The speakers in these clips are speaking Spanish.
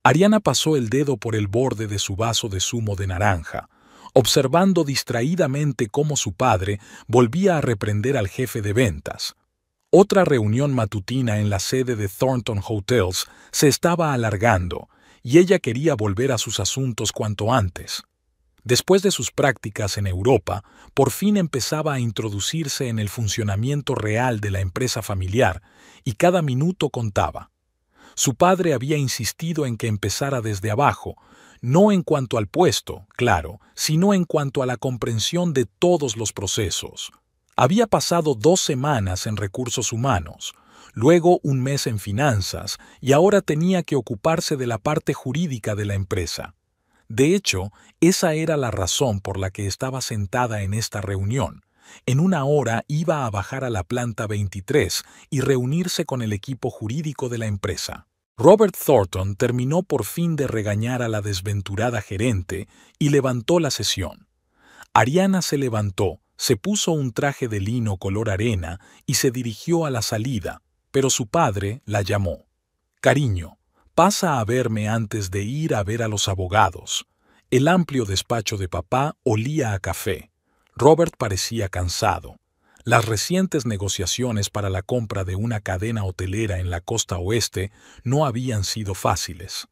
Ariana pasó el dedo por el borde de su vaso de zumo de naranja, observando distraídamente cómo su padre volvía a reprender al jefe de ventas. Otra reunión matutina en la sede de Thornton Hotels se estaba alargando, y ella quería volver a sus asuntos cuanto antes. Después de sus prácticas en Europa, por fin empezaba a introducirse en el funcionamiento real de la empresa familiar, y cada minuto contaba. Su padre había insistido en que empezara desde abajo, no en cuanto al puesto, claro, sino en cuanto a la comprensión de todos los procesos. Había pasado 2 semanas en recursos humanos, luego un mes en finanzas, y ahora tenía que ocuparse de la parte jurídica de la empresa. De hecho, esa era la razón por la que estaba sentada en esta reunión. En una hora iba a bajar a la planta 23 y reunirse con el equipo jurídico de la empresa. Robert Thornton terminó por fin de regañar a la desventurada gerente y levantó la sesión. Ariana se levantó, se puso un traje de lino color arena y se dirigió a la salida, pero su padre la llamó. «Cariño, pasa a verme antes de ir a ver a los abogados». El amplio despacho de papá olía a café. Robert parecía cansado. Las recientes negociaciones para la compra de una cadena hotelera en la costa oeste no habían sido fáciles.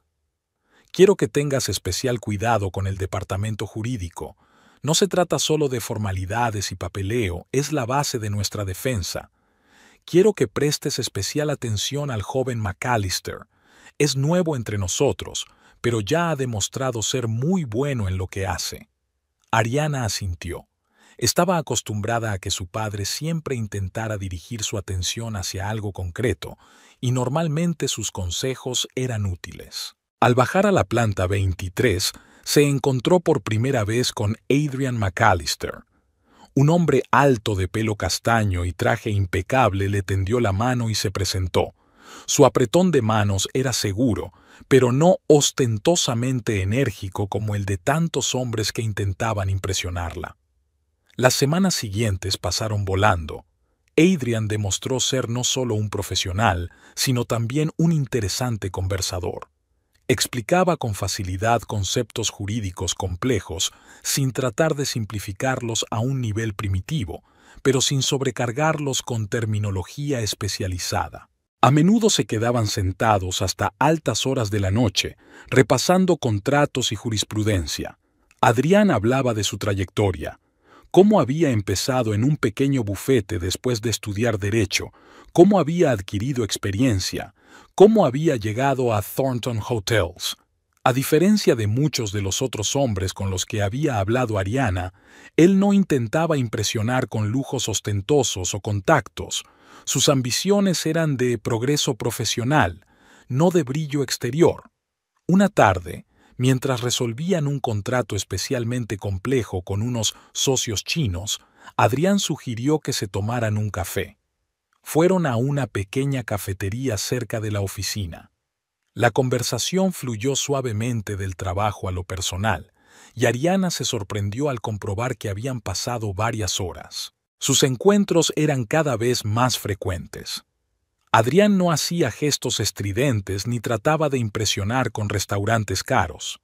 «Quiero que tengas especial cuidado con el departamento jurídico. No se trata solo de formalidades y papeleo, es la base de nuestra defensa. Quiero que prestes especial atención al joven McAllister. Es nuevo entre nosotros, pero ya ha demostrado ser muy bueno en lo que hace». Ariana asintió. Estaba acostumbrada a que su padre siempre intentara dirigir su atención hacia algo concreto, y normalmente sus consejos eran útiles. Al bajar a la planta 23, se encontró por primera vez con Adrian McAllister. Un hombre alto de pelo castaño y traje impecable le tendió la mano y se presentó. Su apretón de manos era seguro, pero no ostentosamente enérgico como el de tantos hombres que intentaban impresionarla. Las semanas siguientes pasaron volando. Adrian demostró ser no solo un profesional, sino también un interesante conversador. Explicaba con facilidad conceptos jurídicos complejos, sin tratar de simplificarlos a un nivel primitivo, pero sin sobrecargarlos con terminología especializada. A menudo se quedaban sentados hasta altas horas de la noche, repasando contratos y jurisprudencia. Adrián hablaba de su trayectoria, cómo había empezado en un pequeño bufete después de estudiar Derecho, cómo había adquirido experiencia, cómo había llegado a Thornton Hotels. A diferencia de muchos de los otros hombres con los que había hablado Ariana, él no intentaba impresionar con lujos ostentosos o contactos. Sus ambiciones eran de progreso profesional, no de brillo exterior. Una tarde, mientras resolvían un contrato especialmente complejo con unos socios chinos, Adrián sugirió que se tomaran un café. Fueron a una pequeña cafetería cerca de la oficina. La conversación fluyó suavemente del trabajo a lo personal, y Ariana se sorprendió al comprobar que habían pasado varias horas. Sus encuentros eran cada vez más frecuentes. Adrián no hacía gestos estridentes ni trataba de impresionar con restaurantes caros.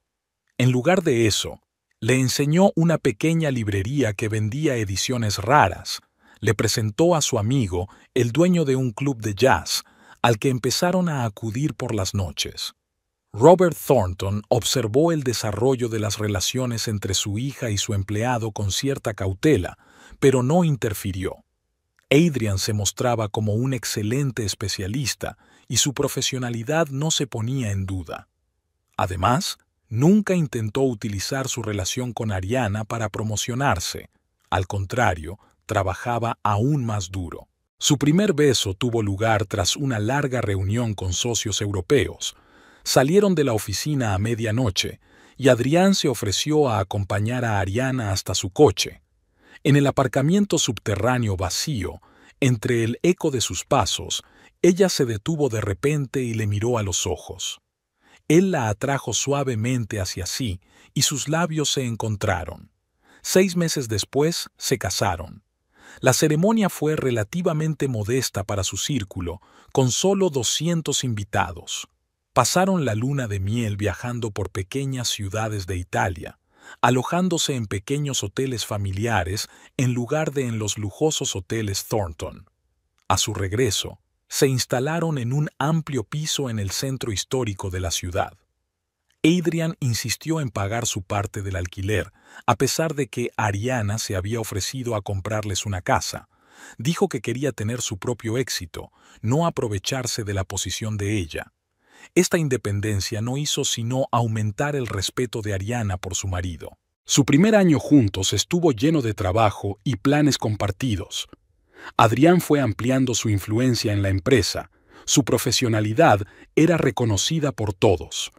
En lugar de eso, le enseñó una pequeña librería que vendía ediciones raras. Le presentó a su amigo, el dueño de un club de jazz, al que empezaron a acudir por las noches. Robert Thornton observó el desarrollo de las relaciones entre su hija y su empleado con cierta cautela, pero no interfirió. Adrian se mostraba como un excelente especialista y su profesionalidad no se ponía en duda. Además, nunca intentó utilizar su relación con Ariana para promocionarse. Al contrario, trabajaba aún más duro. Su primer beso tuvo lugar tras una larga reunión con socios europeos. Salieron de la oficina a medianoche y Adrián se ofreció a acompañar a Ariana hasta su coche. En el aparcamiento subterráneo vacío, entre el eco de sus pasos, ella se detuvo de repente y le miró a los ojos. Él la atrajo suavemente hacia sí y sus labios se encontraron. 6 meses después se casaron. La ceremonia fue relativamente modesta para su círculo, con solo 200 invitados. Pasaron la luna de miel viajando por pequeñas ciudades de Italia, alojándose en pequeños hoteles familiares en lugar de en los lujosos hoteles Thornton. A su regreso, se instalaron en un amplio piso en el centro histórico de la ciudad. Adrian insistió en pagar su parte del alquiler, a pesar de que Ariana se había ofrecido a comprarles una casa. Dijo que quería tener su propio éxito, no aprovecharse de la posición de ella. Esta independencia no hizo sino aumentar el respeto de Ariana por su marido. Su primer año juntos estuvo lleno de trabajo y planes compartidos. Adrián fue ampliando su influencia en la empresa. Su profesionalidad era reconocida por todos.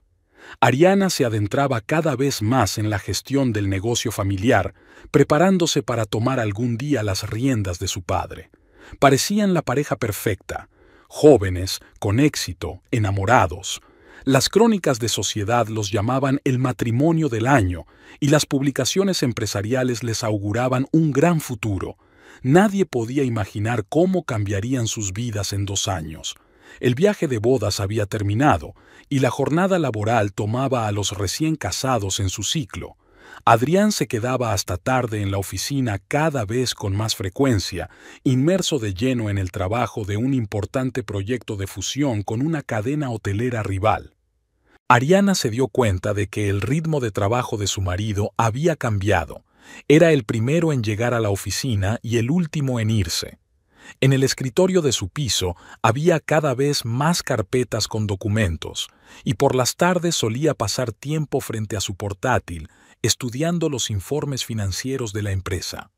Ariana se adentraba cada vez más en la gestión del negocio familiar, preparándose para tomar algún día las riendas de su padre. Parecían la pareja perfecta, jóvenes, con éxito, enamorados. Las crónicas de sociedad los llamaban el matrimonio del año y las publicaciones empresariales les auguraban un gran futuro. Nadie podía imaginar cómo cambiarían sus vidas en 2 años. El viaje de bodas había terminado y la jornada laboral tomaba a los recién casados en su ciclo. Adrián se quedaba hasta tarde en la oficina cada vez con más frecuencia, inmerso de lleno en el trabajo de un importante proyecto de fusión con una cadena hotelera rival. Ariana se dio cuenta de que el ritmo de trabajo de su marido había cambiado. Era el primero en llegar a la oficina y el último en irse. En el escritorio de su piso había cada vez más carpetas con documentos, y por las tardes solía pasar tiempo frente a su portátil, estudiando los informes financieros de la empresa.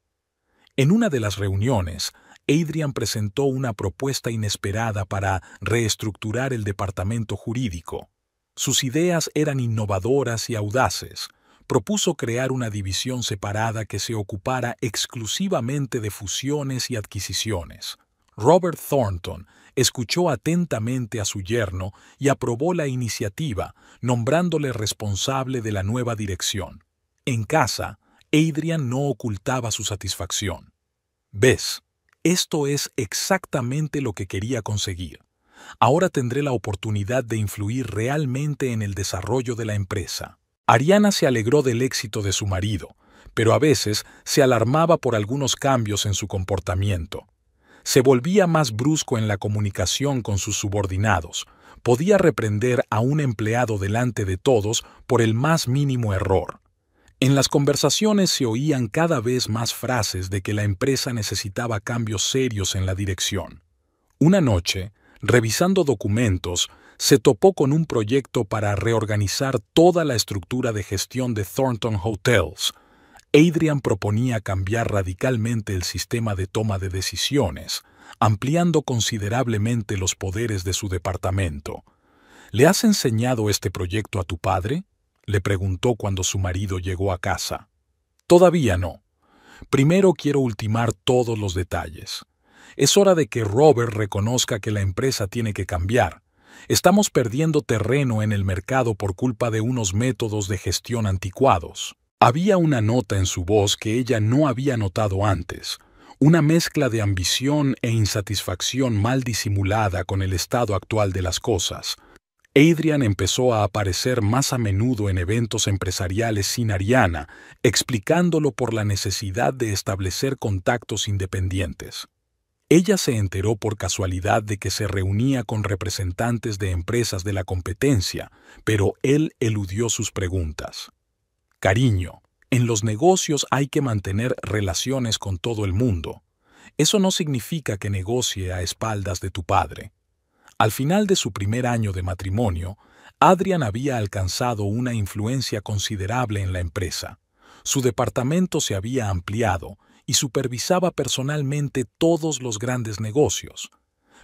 En una de las reuniones, Adrian presentó una propuesta inesperada para reestructurar el departamento jurídico. Sus ideas eran innovadoras y audaces. Propuso crear una división separada que se ocupara exclusivamente de fusiones y adquisiciones. Robert Thornton escuchó atentamente a su yerno y aprobó la iniciativa, nombrándole responsable de la nueva dirección. En casa, Adrian no ocultaba su satisfacción. «¿Ves? Esto es exactamente lo que quería conseguir. Ahora tendré la oportunidad de influir realmente en el desarrollo de la empresa». Ariana se alegró del éxito de su marido, pero a veces se alarmaba por algunos cambios en su comportamiento. Se volvía más brusco en la comunicación con sus subordinados. Podía reprender a un empleado delante de todos por el más mínimo error. En las conversaciones se oían cada vez más frases de que la empresa necesitaba cambios serios en la dirección. Una noche, revisando documentos, se topó con un proyecto para reorganizar toda la estructura de gestión de Thornton Hotels. Adrian proponía cambiar radicalmente el sistema de toma de decisiones, ampliando considerablemente los poderes de su departamento. «¿Le has enseñado este proyecto a tu padre?», le preguntó cuando su marido llegó a casa. «Todavía no. Primero quiero ultimar todos los detalles. Es hora de que Robert reconozca que la empresa tiene que cambiar. Estamos perdiendo terreno en el mercado por culpa de unos métodos de gestión anticuados». Había una nota en su voz que ella no había notado antes, una mezcla de ambición e insatisfacción mal disimulada con el estado actual de las cosas. Adrian empezó a aparecer más a menudo en eventos empresariales sin Ariana, explicándolo por la necesidad de establecer contactos independientes. Ella se enteró por casualidad de que se reunía con representantes de empresas de la competencia, pero él eludió sus preguntas. «Cariño, en los negocios hay que mantener relaciones con todo el mundo. Eso no significa que negocie a espaldas de tu padre». Al final de su primer año de matrimonio, Adrian había alcanzado una influencia considerable en la empresa. Su departamento se había ampliado y supervisaba personalmente todos los grandes negocios.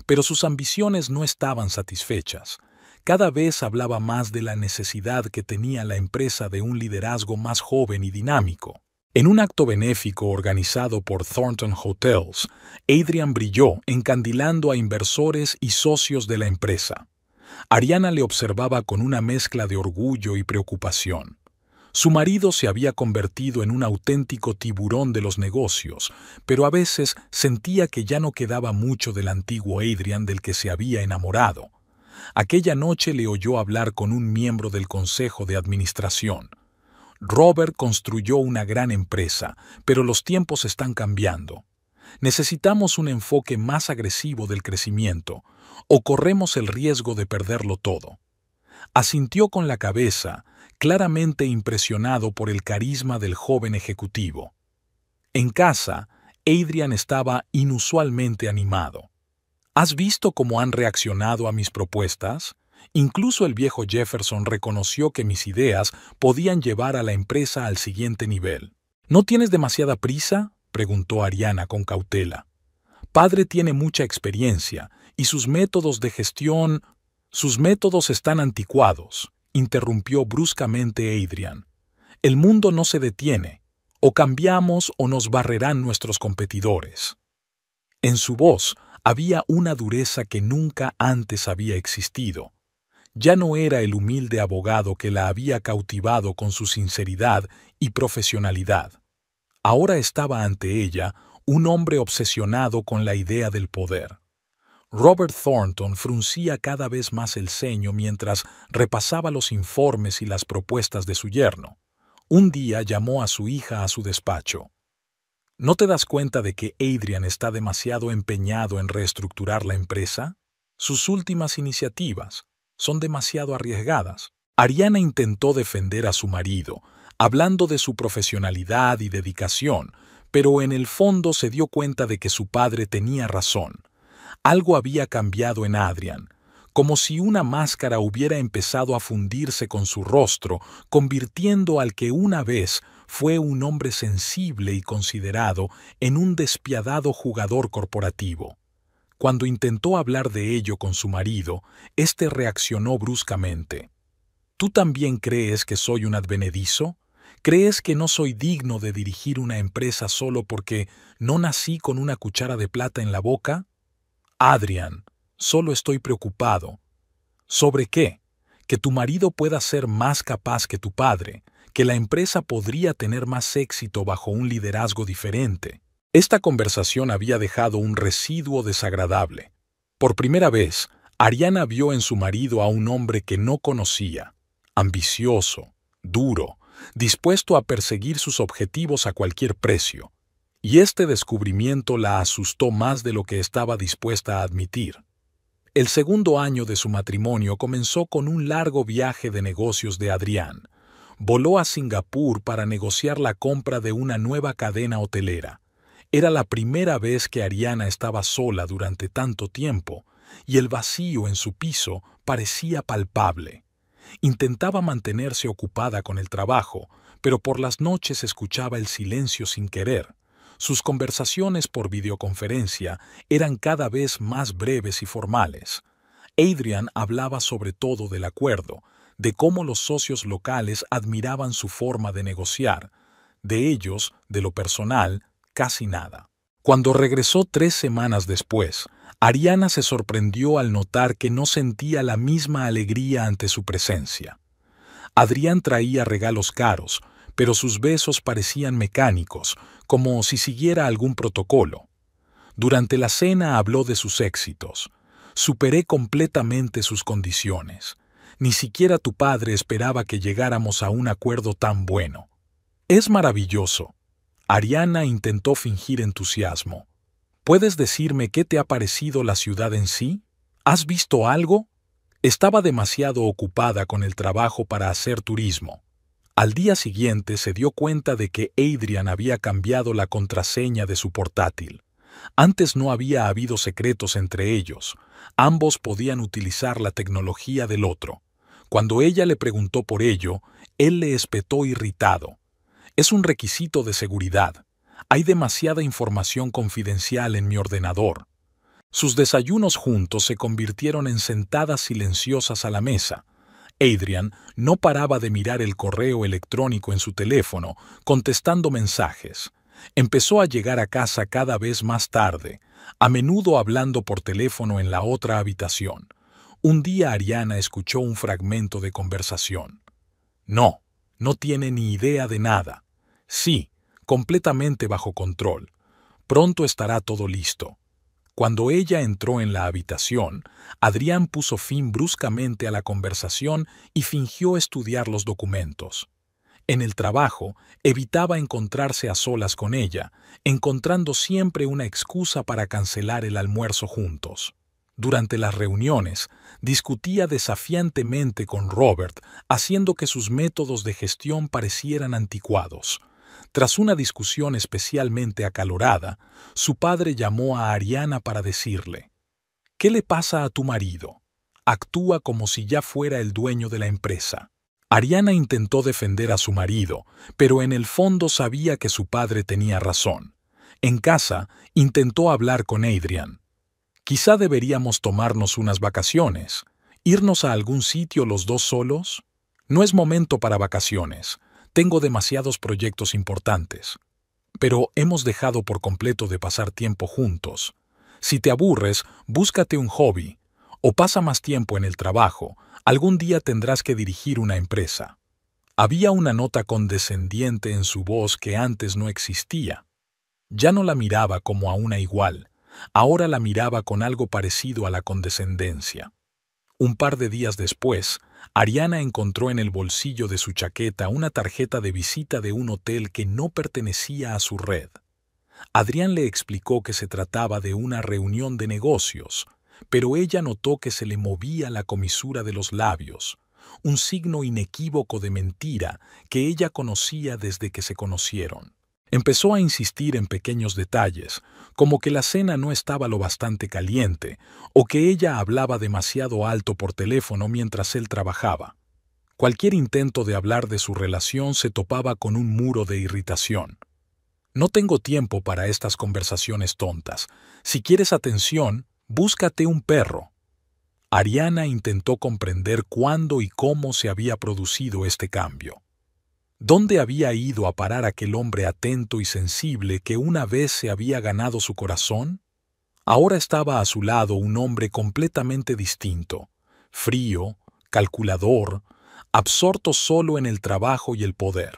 Pero sus ambiciones no estaban satisfechas. Cada vez hablaba más de la necesidad que tenía la empresa de un liderazgo más joven y dinámico. En un acto benéfico organizado por Thornton Hotels, Adrian brilló encandilando a inversores y socios de la empresa. Ariana le observaba con una mezcla de orgullo y preocupación. Su marido se había convertido en un auténtico tiburón de los negocios, pero a veces sentía que ya no quedaba mucho del antiguo Adrian del que se había enamorado. Aquella noche le oyó hablar con un miembro del consejo de administración. Robert construyó una gran empresa, pero los tiempos están cambiando. Necesitamos un enfoque más agresivo del crecimiento, o corremos el riesgo de perderlo todo. Asintió con la cabeza, claramente impresionado por el carisma del joven ejecutivo. En casa, Adrian estaba inusualmente animado. ¿Has visto cómo han reaccionado a mis propuestas? Incluso el viejo Jefferson reconoció que mis ideas podían llevar a la empresa al siguiente nivel. ¿No tienes demasiada prisa?, preguntó Ariana con cautela. Padre tiene mucha experiencia y sus métodos de gestión... Sus métodos están anticuados, interrumpió bruscamente Adrian. El mundo no se detiene. O cambiamos o nos barrerán nuestros competidores. En su voz había una dureza que nunca antes había existido. Ya no era el humilde abogado que la había cautivado con su sinceridad y profesionalidad. Ahora estaba ante ella un hombre obsesionado con la idea del poder. Robert Thornton fruncía cada vez más el ceño mientras repasaba los informes y las propuestas de su yerno. Un día llamó a su hija a su despacho. ¿No te das cuenta de que Adrian está demasiado empeñado en reestructurar la empresa? Sus últimas iniciativas son demasiado arriesgadas. Ariana intentó defender a su marido, hablando de su profesionalidad y dedicación, pero en el fondo se dio cuenta de que su padre tenía razón. Algo había cambiado en Adrian, como si una máscara hubiera empezado a fundirse con su rostro, convirtiendo al que una vez fue un hombre sensible y considerado en un despiadado jugador corporativo. Cuando intentó hablar de ello con su marido, éste reaccionó bruscamente. ¿Tú también crees que soy un advenedizo? ¿Crees que no soy digno de dirigir una empresa solo porque no nací con una cuchara de plata en la boca? Adrian, solo estoy preocupado. ¿Sobre qué? Que tu marido pueda ser más capaz que tu padre, que la empresa podría tener más éxito bajo un liderazgo diferente. Esta conversación había dejado un residuo desagradable. Por primera vez, Ariana vio en su marido a un hombre que no conocía, ambicioso, duro, dispuesto a perseguir sus objetivos a cualquier precio. Y este descubrimiento la asustó más de lo que estaba dispuesta a admitir. El segundo año de su matrimonio comenzó con un largo viaje de negocios de Adrián. Voló a Singapur para negociar la compra de una nueva cadena hotelera. Era la primera vez que Ariana estaba sola durante tanto tiempo, y el vacío en su piso parecía palpable. Intentaba mantenerse ocupada con el trabajo, pero por las noches escuchaba el silencio sin querer. Sus conversaciones por videoconferencia eran cada vez más breves y formales. Adrian hablaba sobre todo del acuerdo, de cómo los socios locales admiraban su forma de negociar. De ellos, de lo personal, casi nada. Cuando regresó 3 semanas después, Ariana se sorprendió al notar que no sentía la misma alegría ante su presencia. Adrián traía regalos caros, pero sus besos parecían mecánicos, como si siguiera algún protocolo. Durante la cena habló de sus éxitos. Superé completamente sus condiciones. Ni siquiera tu padre esperaba que llegáramos a un acuerdo tan bueno. Es maravilloso. Ariana intentó fingir entusiasmo. ¿Puedes decirme qué te ha parecido la ciudad en sí? ¿Has visto algo? Estaba demasiado ocupada con el trabajo para hacer turismo. Al día siguiente se dio cuenta de que Adrian había cambiado la contraseña de su portátil. Antes no había habido secretos entre ellos. Ambos podían utilizar la tecnología del otro. Cuando ella le preguntó por ello, él le espetó irritado. Es un requisito de seguridad. Hay demasiada información confidencial en mi ordenador. Sus desayunos juntos se convirtieron en sentadas silenciosas a la mesa. Adrian no paraba de mirar el correo electrónico en su teléfono, contestando mensajes. Empezó a llegar a casa cada vez más tarde, a menudo hablando por teléfono en la otra habitación. Un día Ariana escuchó un fragmento de conversación. No, no tiene ni idea de nada. Sí, completamente bajo control. Pronto estará todo listo. Cuando ella entró en la habitación, Adrián puso fin bruscamente a la conversación y fingió estudiar los documentos. En el trabajo, evitaba encontrarse a solas con ella, encontrando siempre una excusa para cancelar el almuerzo juntos. Durante las reuniones, discutía desafiantemente con Robert, haciendo que sus métodos de gestión parecieran anticuados. Tras una discusión especialmente acalorada, su padre llamó a Ariana para decirle: «¿Qué le pasa a tu marido? Actúa como si ya fuera el dueño de la empresa». Ariana intentó defender a su marido, pero en el fondo sabía que su padre tenía razón. En casa, intentó hablar con Adrian. «Quizá deberíamos tomarnos unas vacaciones. ¿Irnos a algún sitio los dos solos? No es momento para vacaciones. Tengo demasiados proyectos importantes. Pero hemos dejado por completo de pasar tiempo juntos. Si te aburres, búscate un hobby. O pasa más tiempo en el trabajo. Algún día tendrás que dirigir una empresa». Había una nota condescendiente en su voz que antes no existía. Ya no la miraba como a una igual. Ahora la miraba con algo parecido a la condescendencia. Un par de días después, Ariana encontró en el bolsillo de su chaqueta una tarjeta de visita de un hotel que no pertenecía a su red. Adrián le explicó que se trataba de una reunión de negocios, pero ella notó que se le movía la comisura de los labios, un signo inequívoco de mentira que ella conocía desde que se conocieron. Empezó a insistir en pequeños detalles, como que la cena no estaba lo bastante caliente o que ella hablaba demasiado alto por teléfono mientras él trabajaba. Cualquier intento de hablar de su relación se topaba con un muro de irritación. «No tengo tiempo para estas conversaciones tontas. Si quieres atención, búscate un perro». Ariana intentó comprender cuándo y cómo se había producido este cambio. ¿Dónde había ido a parar aquel hombre atento y sensible que una vez se había ganado su corazón? Ahora estaba a su lado un hombre completamente distinto, frío, calculador, absorto solo en el trabajo y el poder.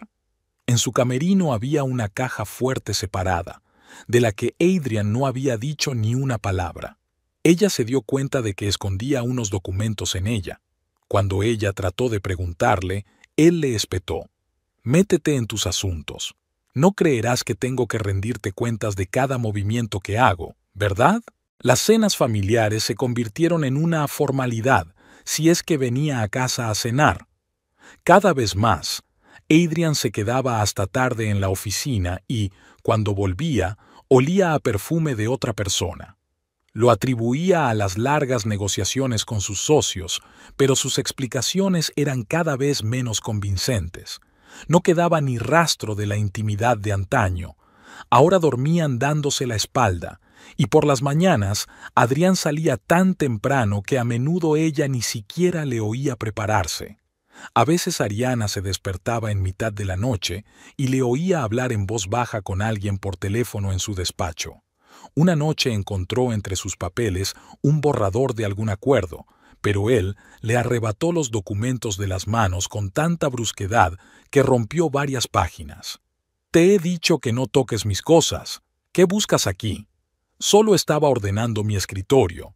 En su camerino había una caja fuerte separada, de la que Adrian no había dicho ni una palabra. Ella se dio cuenta de que escondía unos documentos en ella. Cuando ella trató de preguntarle, él le espetó: «Métete en tus asuntos. No creerás que tengo que rendirte cuentas de cada movimiento que hago, ¿verdad?». Las cenas familiares se convirtieron en una formalidad, si es que venía a casa a cenar. Cada vez más, Adrian se quedaba hasta tarde en la oficina y, cuando volvía, olía a perfume de otra persona. Lo atribuía a las largas negociaciones con sus socios, pero sus explicaciones eran cada vez menos convincentes. No quedaba ni rastro de la intimidad de antaño. Ahora dormían dándose la espalda, y por las mañanas Adrián salía tan temprano que a menudo ella ni siquiera le oía prepararse. A veces Ariana se despertaba en mitad de la noche y le oía hablar en voz baja con alguien por teléfono en su despacho. Una noche encontró entre sus papeles un borrador de algún acuerdo, pero él le arrebató los documentos de las manos con tanta brusquedad que rompió varias páginas. «Te he dicho que no toques mis cosas. ¿Qué buscas aquí? Solo estaba ordenando mi escritorio».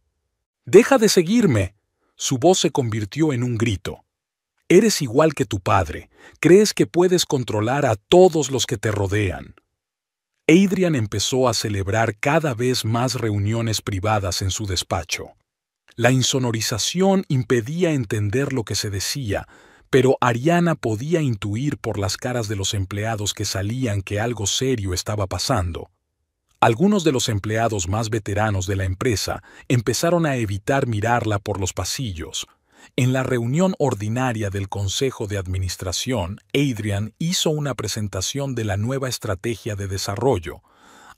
«¡Deja de seguirme!». Su voz se convirtió en un grito. «Eres igual que tu padre. Crees que puedes controlar a todos los que te rodean». Adrian empezó a celebrar cada vez más reuniones privadas en su despacho. La insonorización impedía entender lo que se decía, pero Ariana podía intuir por las caras de los empleados que salían que algo serio estaba pasando. Algunos de los empleados más veteranos de la empresa empezaron a evitar mirarla por los pasillos. En la reunión ordinaria del Consejo de Administración, Adrian hizo una presentación de la nueva estrategia de desarrollo.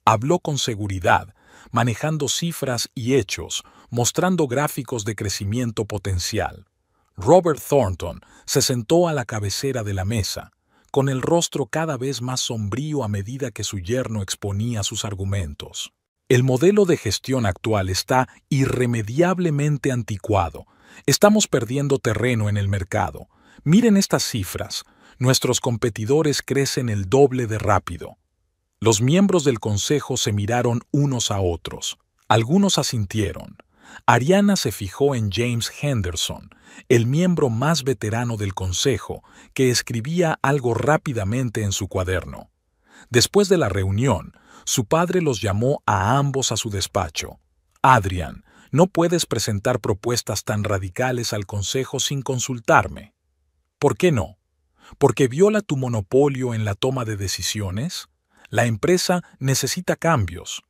Habló con seguridad, manejando cifras y hechos, mostrando gráficos de crecimiento potencial. Robert Thornton se sentó a la cabecera de la mesa, con el rostro cada vez más sombrío a medida que su yerno exponía sus argumentos. «El modelo de gestión actual está irremediablemente anticuado. Estamos perdiendo terreno en el mercado. Miren estas cifras. Nuestros competidores crecen el doble de rápido». Los miembros del consejo se miraron unos a otros. Algunos asintieron. Ariana se fijó en James Henderson, el miembro más veterano del consejo, que escribía algo rápidamente en su cuaderno. Después de la reunión, su padre los llamó a ambos a su despacho. Adrian, no puedes presentar propuestas tan radicales al consejo sin consultarme. ¿Por qué no? ¿Porque viola tu monopolio en la toma de decisiones? La empresa necesita cambios.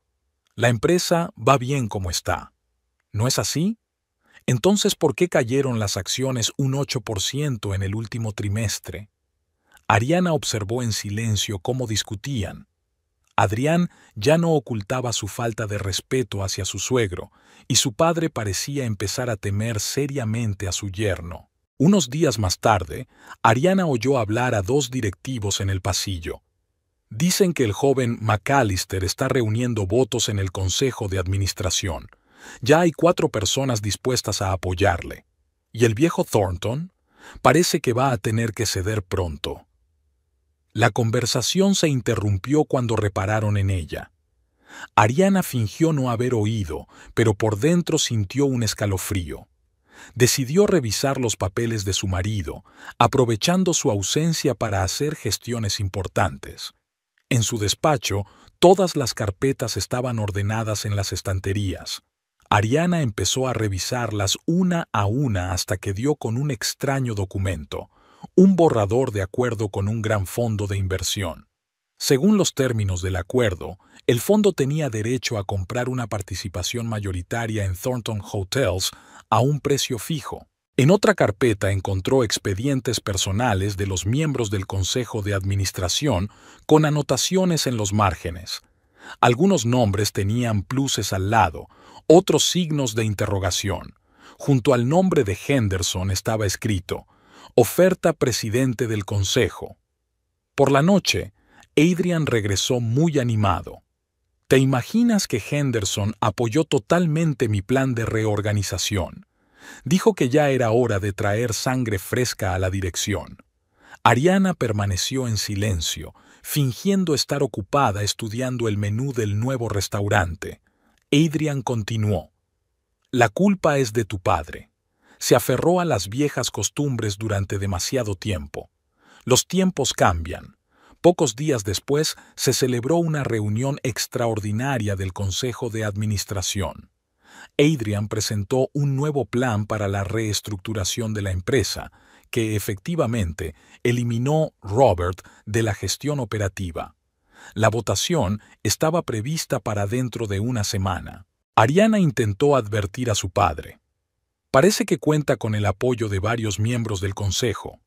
La empresa va bien como está. ¿No es así? Entonces, ¿por qué cayeron las acciones un 8% en el último trimestre? Ariana observó en silencio cómo discutían. Adrián ya no ocultaba su falta de respeto hacia su suegro, y su padre parecía empezar a temer seriamente a su yerno. Unos días más tarde, Ariana oyó hablar a dos directivos en el pasillo. Dicen que el joven McAllister está reuniendo votos en el consejo de administración. Ya hay 4 personas dispuestas a apoyarle. ¿Y el viejo Thornton? Parece que va a tener que ceder pronto. La conversación se interrumpió cuando repararon en ella. Ariana fingió no haber oído, pero por dentro sintió un escalofrío. Decidió revisar los papeles de su marido, aprovechando su ausencia para hacer gestiones importantes. En su despacho, todas las carpetas estaban ordenadas en las estanterías. Ariana empezó a revisarlas una a una hasta que dio con un extraño documento, un borrador de acuerdo con un gran fondo de inversión. Según los términos del acuerdo, el fondo tenía derecho a comprar una participación mayoritaria en Thornton Hotels a un precio fijo. En otra carpeta encontró expedientes personales de los miembros del Consejo de Administración con anotaciones en los márgenes. Algunos nombres tenían pluses al lado, otros signos de interrogación. Junto al nombre de Henderson estaba escrito: Oferta presidente del Consejo. Por la noche, Adrian regresó muy animado. ¿Te imaginas que Henderson apoyó totalmente mi plan de reorganización? Dijo que ya era hora de traer sangre fresca a la dirección. Ariana permaneció en silencio, fingiendo estar ocupada estudiando el menú del nuevo restaurante. Adrian continuó: La culpa es de tu padre. Se aferró a las viejas costumbres durante demasiado tiempo. Los tiempos cambian. Pocos días después se celebró una reunión extraordinaria del Consejo de Administración. Adrian presentó un nuevo plan para la reestructuración de la empresa, que efectivamente eliminó Robert de la gestión operativa. La votación estaba prevista para dentro de una semana. Ariana intentó advertir a su padre. Parece que cuenta con el apoyo de varios miembros del consejo.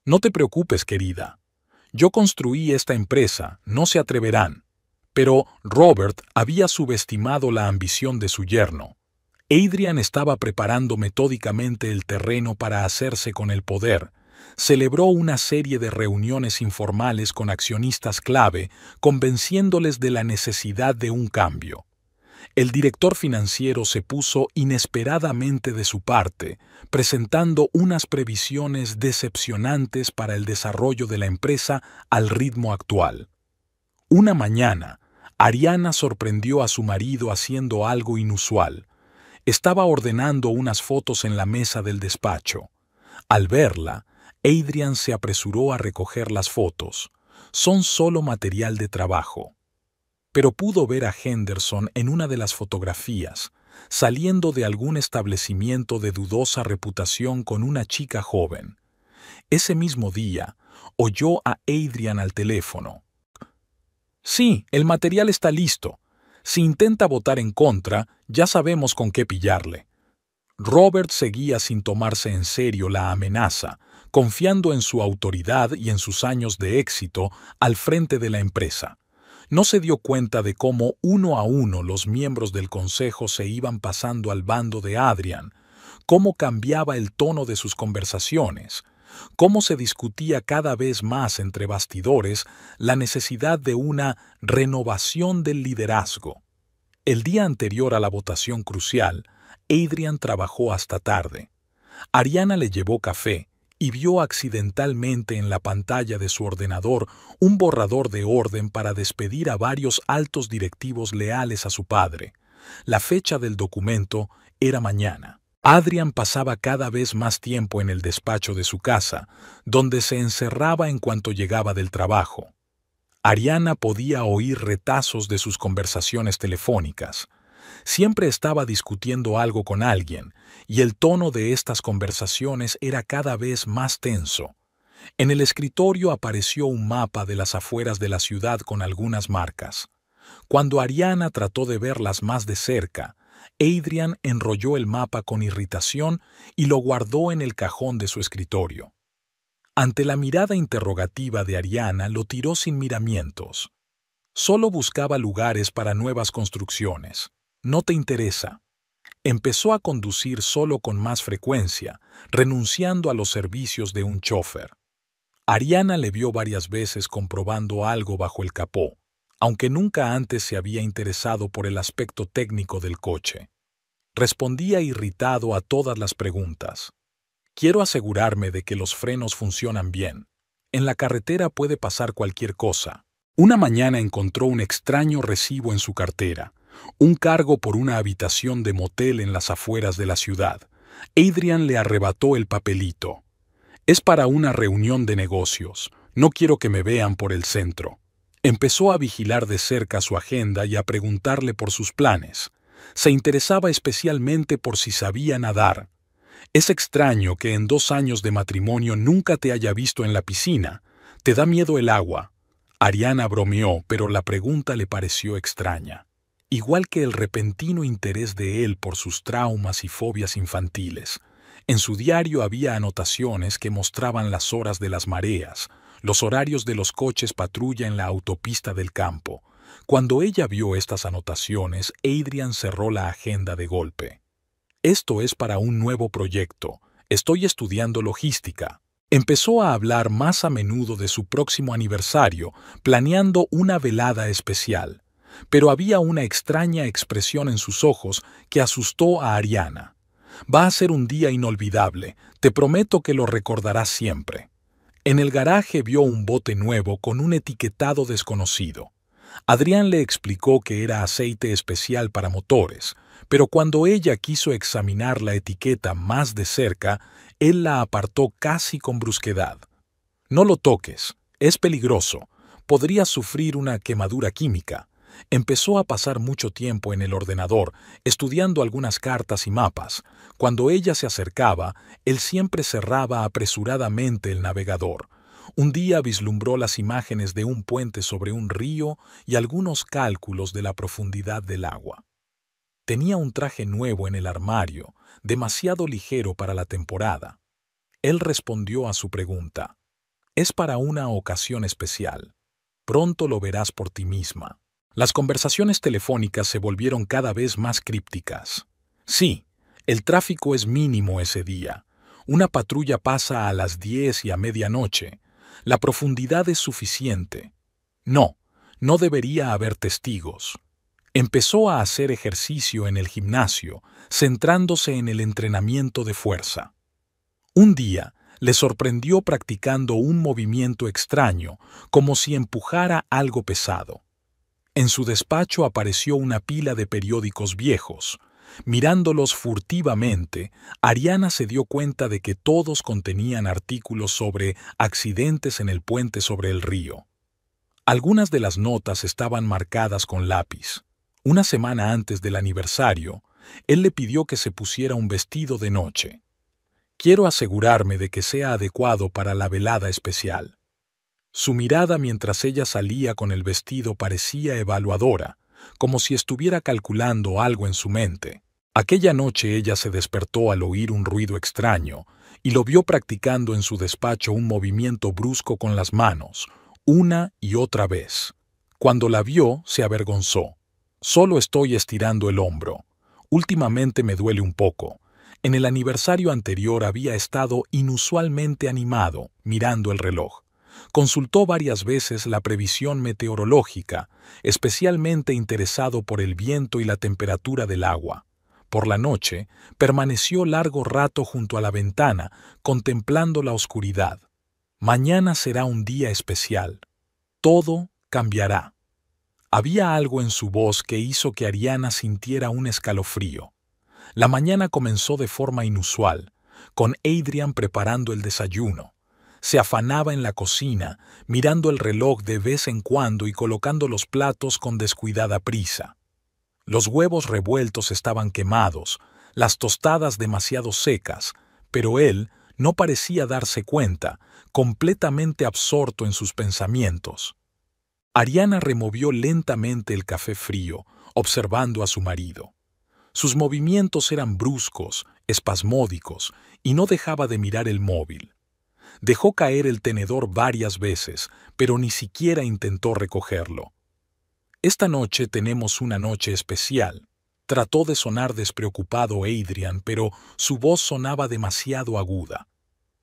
No te preocupes, querida. Yo construí esta empresa, no se atreverán. Pero Robert había subestimado la ambición de su yerno. Adrian estaba preparando metódicamente el terreno para hacerse con el poder. Celebró una serie de reuniones informales con accionistas clave, convenciéndoles de la necesidad de un cambio. El director financiero se puso inesperadamente de su parte, presentando unas previsiones decepcionantes para el desarrollo de la empresa al ritmo actual. Una mañana, Ariana sorprendió a su marido haciendo algo inusual. Estaba ordenando unas fotos en la mesa del despacho. Al verla, Adrian se apresuró a recoger las fotos. Son solo material de trabajo. Pero pudo ver a Henderson en una de las fotografías, saliendo de algún establecimiento de dudosa reputación con una chica joven. Ese mismo día, oyó a Adrian al teléfono. Sí, el material está listo. Si intenta votar en contra, ya sabemos con qué pillarle. Robert seguía sin tomarse en serio la amenaza, confiando en su autoridad y en sus años de éxito al frente de la empresa. No se dio cuenta de cómo uno a uno los miembros del consejo se iban pasando al bando de Adrian, cómo cambiaba el tono de sus conversaciones, cómo se discutía cada vez más entre bastidores la necesidad de una renovación del liderazgo. El día anterior a la votación crucial, Adrian trabajó hasta tarde. Ariana le llevó café y vio accidentalmente en la pantalla de su ordenador un borrador de orden para despedir a varios altos directivos leales a su padre. La fecha del documento era mañana. Adrián pasaba cada vez más tiempo en el despacho de su casa, donde se encerraba en cuanto llegaba del trabajo. Ariana podía oír retazos de sus conversaciones telefónicas. Siempre estaba discutiendo algo con alguien, y el tono de estas conversaciones era cada vez más tenso. En el escritorio apareció un mapa de las afueras de la ciudad con algunas marcas. Cuando Ariana trató de verlas más de cerca, Adrián enrolló el mapa con irritación y lo guardó en el cajón de su escritorio. Ante la mirada interrogativa de Ariana, lo tiró sin miramientos. Solo buscaba lugares para nuevas construcciones. No te interesa. Empezó a conducir solo con más frecuencia, renunciando a los servicios de un chofer. Ariana le vio varias veces comprobando algo bajo el capó, aunque nunca antes se había interesado por el aspecto técnico del coche. Respondía irritado a todas las preguntas. Quiero asegurarme de que los frenos funcionan bien. En la carretera puede pasar cualquier cosa. Una mañana encontró un extraño recibo en su cartera, un cargo por una habitación de motel en las afueras de la ciudad. Adrián le arrebató el papelito. Es para una reunión de negocios. No quiero que me vean por el centro. Empezó a vigilar de cerca su agenda y a preguntarle por sus planes. Se interesaba especialmente por si sabía nadar. Es extraño que en 2 años de matrimonio nunca te haya visto en la piscina. ¿Te da miedo el agua? Ariana bromeó, pero la pregunta le pareció extraña. Igual que el repentino interés de él por sus traumas y fobias infantiles. En su diario había anotaciones que mostraban las horas de las mareas, los horarios de los coches patrulla en la autopista del campo. Cuando ella vio estas anotaciones, Adrián cerró la agenda de golpe. Esto es para un nuevo proyecto. Estoy estudiando logística. Empezó a hablar más a menudo de su próximo aniversario, planeando una velada especial. Pero había una extraña expresión en sus ojos que asustó a Ariana. Va a ser un día inolvidable. Te prometo que lo recordarás siempre. En el garaje vio un bote nuevo con un etiquetado desconocido. Adrián le explicó que era aceite especial para motores, pero cuando ella quiso examinar la etiqueta más de cerca, él la apartó casi con brusquedad. No lo toques, es peligroso, podrías sufrir una quemadura química. Empezó a pasar mucho tiempo en el ordenador, estudiando algunas cartas y mapas. Cuando ella se acercaba, él siempre cerraba apresuradamente el navegador. Un día vislumbró las imágenes de un puente sobre un río y algunos cálculos de la profundidad del agua. Tenía un traje nuevo en el armario, demasiado ligero para la temporada. Él respondió a su pregunta. Es para una ocasión especial. Pronto lo verás por ti misma. Las conversaciones telefónicas se volvieron cada vez más crípticas. Sí, el tráfico es mínimo ese día. Una patrulla pasa a las 10 y a medianoche. La profundidad es suficiente. No, no debería haber testigos. Empezó a hacer ejercicio en el gimnasio, centrándose en el entrenamiento de fuerza. Un día, le sorprendió practicando un movimiento extraño, como si empujara algo pesado. En su despacho apareció una pila de periódicos viejos. Mirándolos furtivamente, Ariana se dio cuenta de que todos contenían artículos sobre accidentes en el puente sobre el río. Algunas de las notas estaban marcadas con lápiz. Una semana antes del aniversario, él le pidió que se pusiera un vestido de noche. Quiero asegurarme de que sea adecuado para la velada especial. Su mirada mientras ella salía con el vestido parecía evaluadora, como si estuviera calculando algo en su mente. Aquella noche ella se despertó al oír un ruido extraño y lo vio practicando en su despacho un movimiento brusco con las manos, una y otra vez. Cuando la vio, se avergonzó. Solo estoy estirando el hombro. Últimamente me duele un poco. En el aniversario anterior había estado inusualmente animado, mirando el reloj. Consultó varias veces la previsión meteorológica, especialmente interesado por el viento y la temperatura del agua. Por la noche, permaneció largo rato junto a la ventana, contemplando la oscuridad. Mañana será un día especial. Todo cambiará. Había algo en su voz que hizo que Ariana sintiera un escalofrío. La mañana comenzó de forma inusual, con Adrian preparando el desayuno. Se afanaba en la cocina, mirando el reloj de vez en cuando y colocando los platos con descuidada prisa. Los huevos revueltos estaban quemados, las tostadas demasiado secas, pero él no parecía darse cuenta, completamente absorto en sus pensamientos. Ariana removió lentamente el café frío, observando a su marido. Sus movimientos eran bruscos, espasmódicos, y no dejaba de mirar el móvil. Dejó caer el tenedor varias veces, pero ni siquiera intentó recogerlo. «Esta noche tenemos una noche especial». Trató de sonar despreocupado Adrian, pero su voz sonaba demasiado aguda.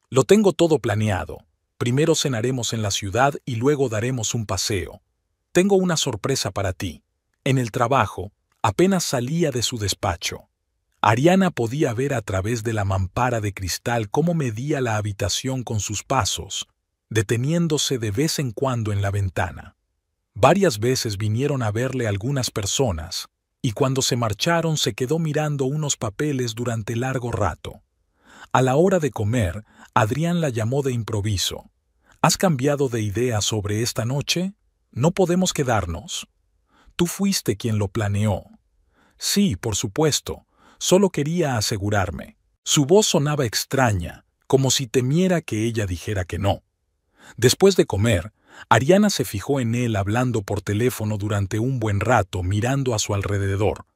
«Lo tengo todo planeado. Primero cenaremos en la ciudad y luego daremos un paseo. Tengo una sorpresa para ti». En el trabajo, apenas salía de su despacho. Ariana podía ver a través de la mampara de cristal cómo medía la habitación con sus pasos, deteniéndose de vez en cuando en la ventana. Varias veces vinieron a verle algunas personas, y cuando se marcharon se quedó mirando unos papeles durante largo rato. A la hora de comer, Adrián la llamó de improviso. «¿Has cambiado de idea sobre esta noche? No podemos quedarnos». «Tú fuiste quien lo planeó». «Sí, por supuesto. Solo quería asegurarme». Su voz sonaba extraña, como si temiera que ella dijera que no. Después de comer, Ariana se fijó en él hablando por teléfono durante un buen rato, mirando a su alrededor.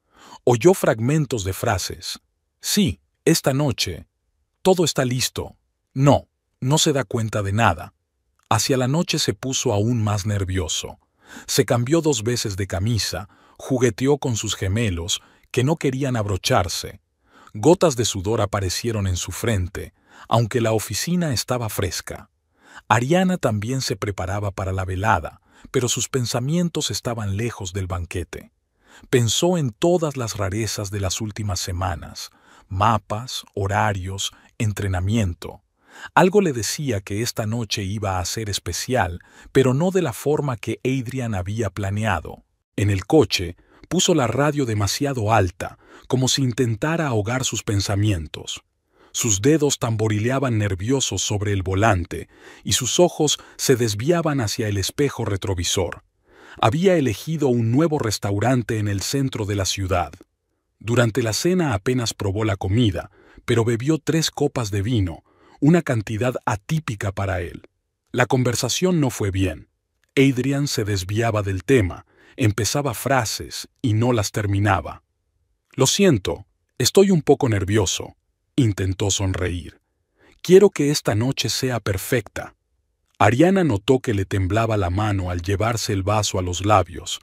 Oyó fragmentos de frases. «Sí, esta noche. Todo está listo». «No, no se da cuenta de nada». Hacia la noche se puso aún más nervioso. Se cambió 2 veces de camisa, jugueteó con sus gemelos, que no querían abrocharse. Gotas de sudor aparecieron en su frente, aunque la oficina estaba fresca. Ariana también se preparaba para la velada, pero sus pensamientos estaban lejos del banquete. Pensó en todas las rarezas de las últimas semanas, mapas, horarios, entrenamiento. Algo le decía que esta noche iba a ser especial, pero no de la forma que Adrian había planeado. En el coche, puso la radio demasiado alta, como si intentara ahogar sus pensamientos. Sus dedos tamborileaban nerviosos sobre el volante y sus ojos se desviaban hacia el espejo retrovisor. Había elegido un nuevo restaurante en el centro de la ciudad. Durante la cena apenas probó la comida, pero bebió 3 copas de vino, una cantidad atípica para él. La conversación no fue bien. Adrian se desviaba del tema, empezaba frases y no las terminaba. «Lo siento, estoy un poco nervioso». Intentó sonreír. «Quiero que esta noche sea perfecta». Ariana notó que le temblaba la mano al llevarse el vaso a los labios.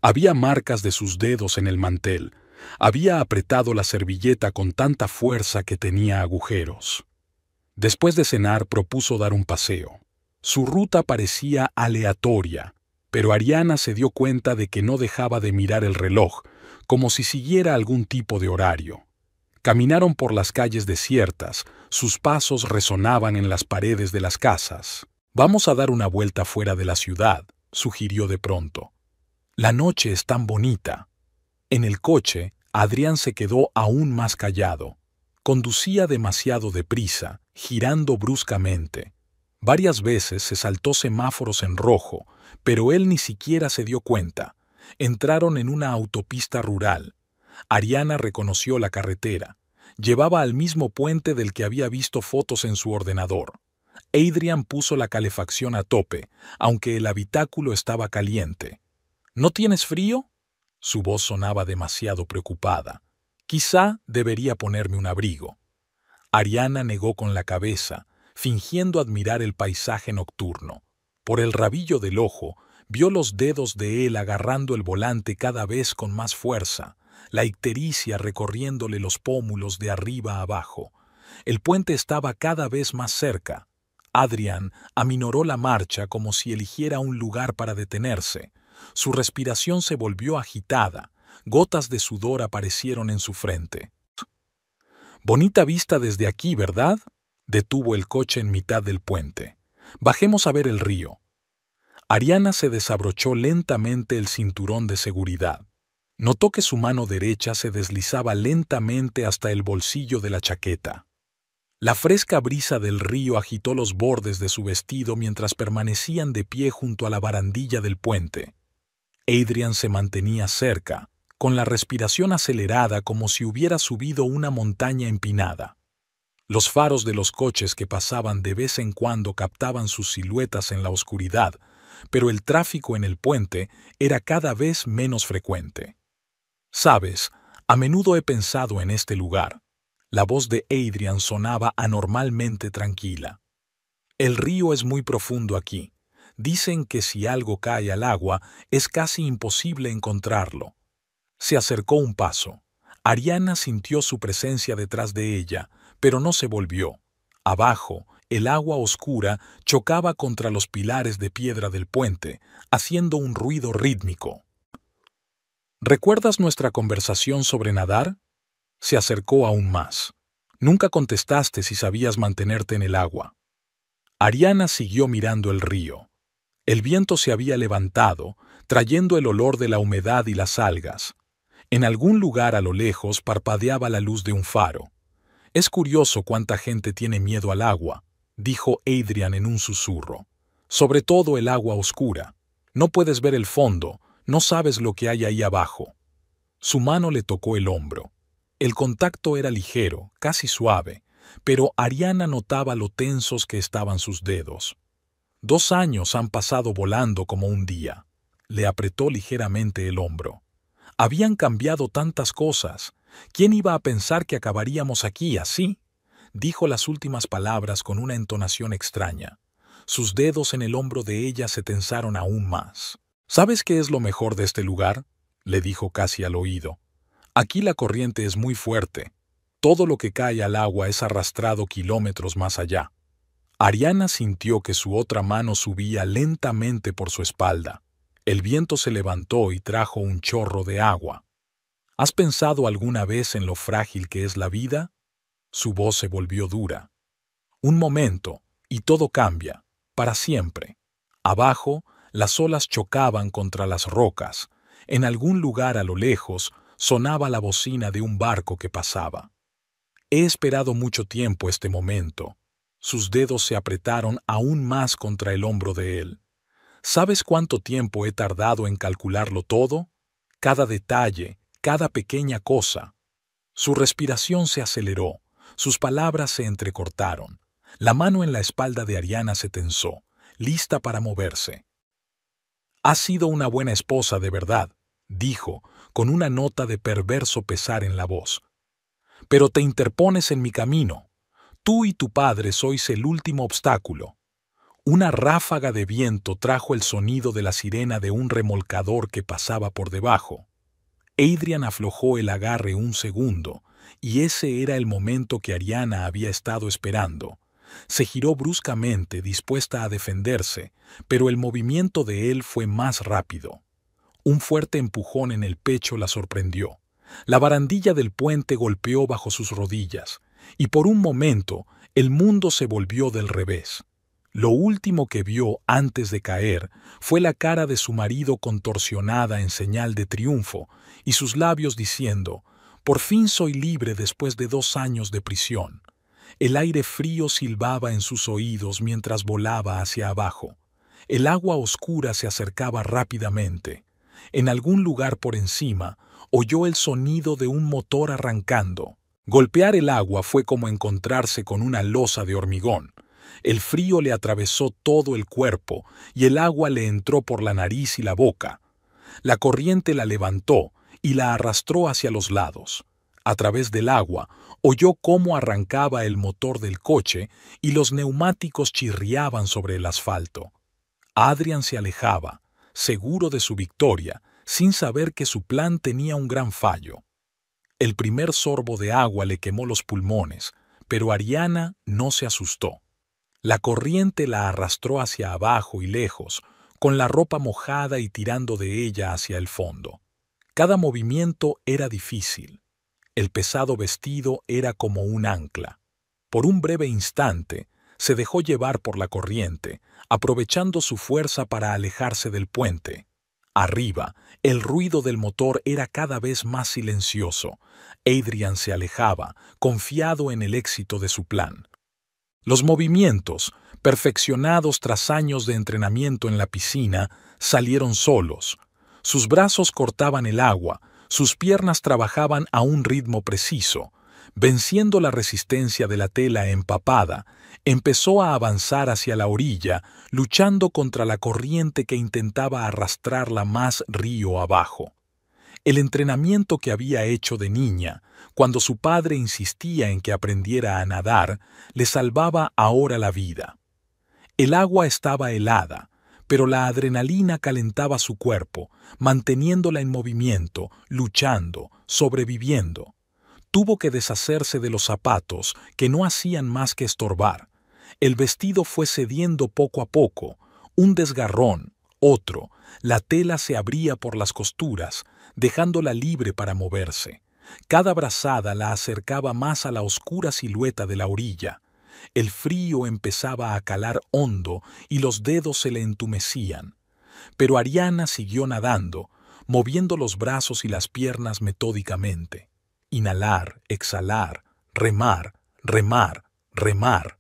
Había marcas de sus dedos en el mantel. Había apretado la servilleta con tanta fuerza que tenía agujeros. Después de cenar propuso dar un paseo. Su ruta parecía aleatoria, pero Ariana se dio cuenta de que no dejaba de mirar el reloj, como si siguiera algún tipo de horario. Caminaron por las calles desiertas, sus pasos resonaban en las paredes de las casas. «Vamos a dar una vuelta fuera de la ciudad», sugirió de pronto. «La noche es tan bonita». En el coche, Adrián se quedó aún más callado. Conducía demasiado deprisa, girando bruscamente. Varias veces se saltó semáforos en rojo, pero él ni siquiera se dio cuenta. Entraron en una autopista rural. Ariana reconoció la carretera. Llevaba al mismo puente del que había visto fotos en su ordenador. Adrian puso la calefacción a tope, aunque el habitáculo estaba caliente. «¿No tienes frío?» Su voz sonaba demasiado preocupada. «Quizá debería ponerme un abrigo». Ariana negó con la cabeza, fingiendo admirar el paisaje nocturno. Por el rabillo del ojo, vio los dedos de él agarrando el volante cada vez con más fuerza, la ictericia recorriéndole los pómulos de arriba a abajo. El puente estaba cada vez más cerca. Adrián aminoró la marcha como si eligiera un lugar para detenerse. Su respiración se volvió agitada. Gotas de sudor aparecieron en su frente. «Bonita vista desde aquí, ¿verdad?», detuvo el coche en mitad del puente. «Bajemos a ver el río». Ariana se desabrochó lentamente el cinturón de seguridad. Notó que su mano derecha se deslizaba lentamente hasta el bolsillo de la chaqueta. La fresca brisa del río agitó los bordes de su vestido mientras permanecían de pie junto a la barandilla del puente. Adrian se mantenía cerca, con la respiración acelerada como si hubiera subido una montaña empinada. Los faros de los coches que pasaban de vez en cuando captaban sus siluetas en la oscuridad, pero el tráfico en el puente era cada vez menos frecuente. Sabes, a menudo he pensado en este lugar. La voz de Adrian sonaba anormalmente tranquila. El río es muy profundo aquí. Dicen que si algo cae al agua es casi imposible encontrarlo. Se acercó un paso. Ariana sintió su presencia detrás de ella, pero no se volvió. Abajo, el agua oscura chocaba contra los pilares de piedra del puente, haciendo un ruido rítmico. ¿Recuerdas nuestra conversación sobre nadar? Se acercó aún más. Nunca contestaste si sabías mantenerte en el agua. Ariana siguió mirando el río. El viento se había levantado, trayendo el olor de la humedad y las algas. En algún lugar a lo lejos parpadeaba la luz de un faro. Es curioso cuánta gente tiene miedo al agua, dijo Adrian en un susurro. Sobre todo el agua oscura. No puedes ver el fondo, no sabes lo que hay ahí abajo. Su mano le tocó el hombro. El contacto era ligero, casi suave, pero Ariana notaba lo tensos que estaban sus dedos. 2 años han pasado volando como un día. Le apretó ligeramente el hombro. Habían cambiado tantas cosas. ¿Quién iba a pensar que acabaríamos aquí así? Dijo las últimas palabras con una entonación extraña. Sus dedos en el hombro de ella se tensaron aún más. ¿Sabes qué es lo mejor de este lugar?, le dijo casi al oído. Aquí la corriente es muy fuerte. Todo lo que cae al agua es arrastrado kilómetros más allá. Ariana sintió que su otra mano subía lentamente por su espalda. El viento se levantó y trajo un chorro de agua. ¿Has pensado alguna vez en lo frágil que es la vida? Su voz se volvió dura. Un momento, y todo cambia, para siempre. Abajo, las olas chocaban contra las rocas. En algún lugar a lo lejos, sonaba la bocina de un barco que pasaba. He esperado mucho tiempo este momento. Sus dedos se apretaron aún más contra el hombro de él. ¿Sabes cuánto tiempo he tardado en calcularlo todo? Cada detalle, cada pequeña cosa. Su respiración se aceleró, sus palabras se entrecortaron. La mano en la espalda de Ariana se tensó, lista para moverse. «Has sido una buena esposa de verdad», dijo, con una nota de perverso pesar en la voz. «Pero te interpones en mi camino. Tú y tu padre sois el último obstáculo». Una ráfaga de viento trajo el sonido de la sirena de un remolcador que pasaba por debajo. Adrian aflojó el agarre un segundo, y ese era el momento que Ariana había estado esperando. Se giró bruscamente, dispuesta a defenderse, pero el movimiento de él fue más rápido. Un fuerte empujón en el pecho la sorprendió. La barandilla del puente golpeó bajo sus rodillas, y por un momento el mundo se volvió del revés. Lo último que vio antes de caer fue la cara de su marido contorsionada en señal de triunfo y sus labios diciendo: «Por fin soy libre después de 2 años de prisión». El aire frío silbaba en sus oídos mientras volaba hacia abajo. El agua oscura se acercaba rápidamente. En algún lugar por encima oyó el sonido de un motor arrancando. Golpear el agua fue como encontrarse con una losa de hormigón. El frío le atravesó todo el cuerpo y el agua le entró por la nariz y la boca. La corriente la levantó y la arrastró hacia los lados. A través del agua oyó cómo arrancaba el motor del coche y los neumáticos chirriaban sobre el asfalto. Adrian se alejaba, seguro de su victoria, sin saber que su plan tenía un gran fallo. El primer sorbo de agua le quemó los pulmones, pero Ariana no se asustó. La corriente la arrastró hacia abajo y lejos, con la ropa mojada y tirando de ella hacia el fondo. Cada movimiento era difícil. El pesado vestido era como un ancla. Por un breve instante, se dejó llevar por la corriente, aprovechando su fuerza para alejarse del puente. Arriba, el ruido del motor era cada vez más silencioso. Adrian se alejaba, confiado en el éxito de su plan. Los movimientos, perfeccionados tras años de entrenamiento en la piscina, salieron solos. Sus brazos cortaban el agua, sus piernas trabajaban a un ritmo preciso. Venciendo la resistencia de la tela empapada, empezó a avanzar hacia la orilla, luchando contra la corriente que intentaba arrastrarla más río abajo. El entrenamiento que había hecho de niña, cuando su padre insistía en que aprendiera a nadar, le salvaba ahora la vida. El agua estaba helada, pero la adrenalina calentaba su cuerpo, manteniéndola en movimiento, luchando, sobreviviendo. Tuvo que deshacerse de los zapatos, que no hacían más que estorbar. El vestido fue cediendo poco a poco, un desgarrón, otro, la tela se abría por las costuras, dejándola libre para moverse. Cada brazada la acercaba más a la oscura silueta de la orilla. El frío empezaba a calar hondo y los dedos se le entumecían. Pero Ariana siguió nadando, moviendo los brazos y las piernas metódicamente. Inhalar, exhalar, remar, remar, remar,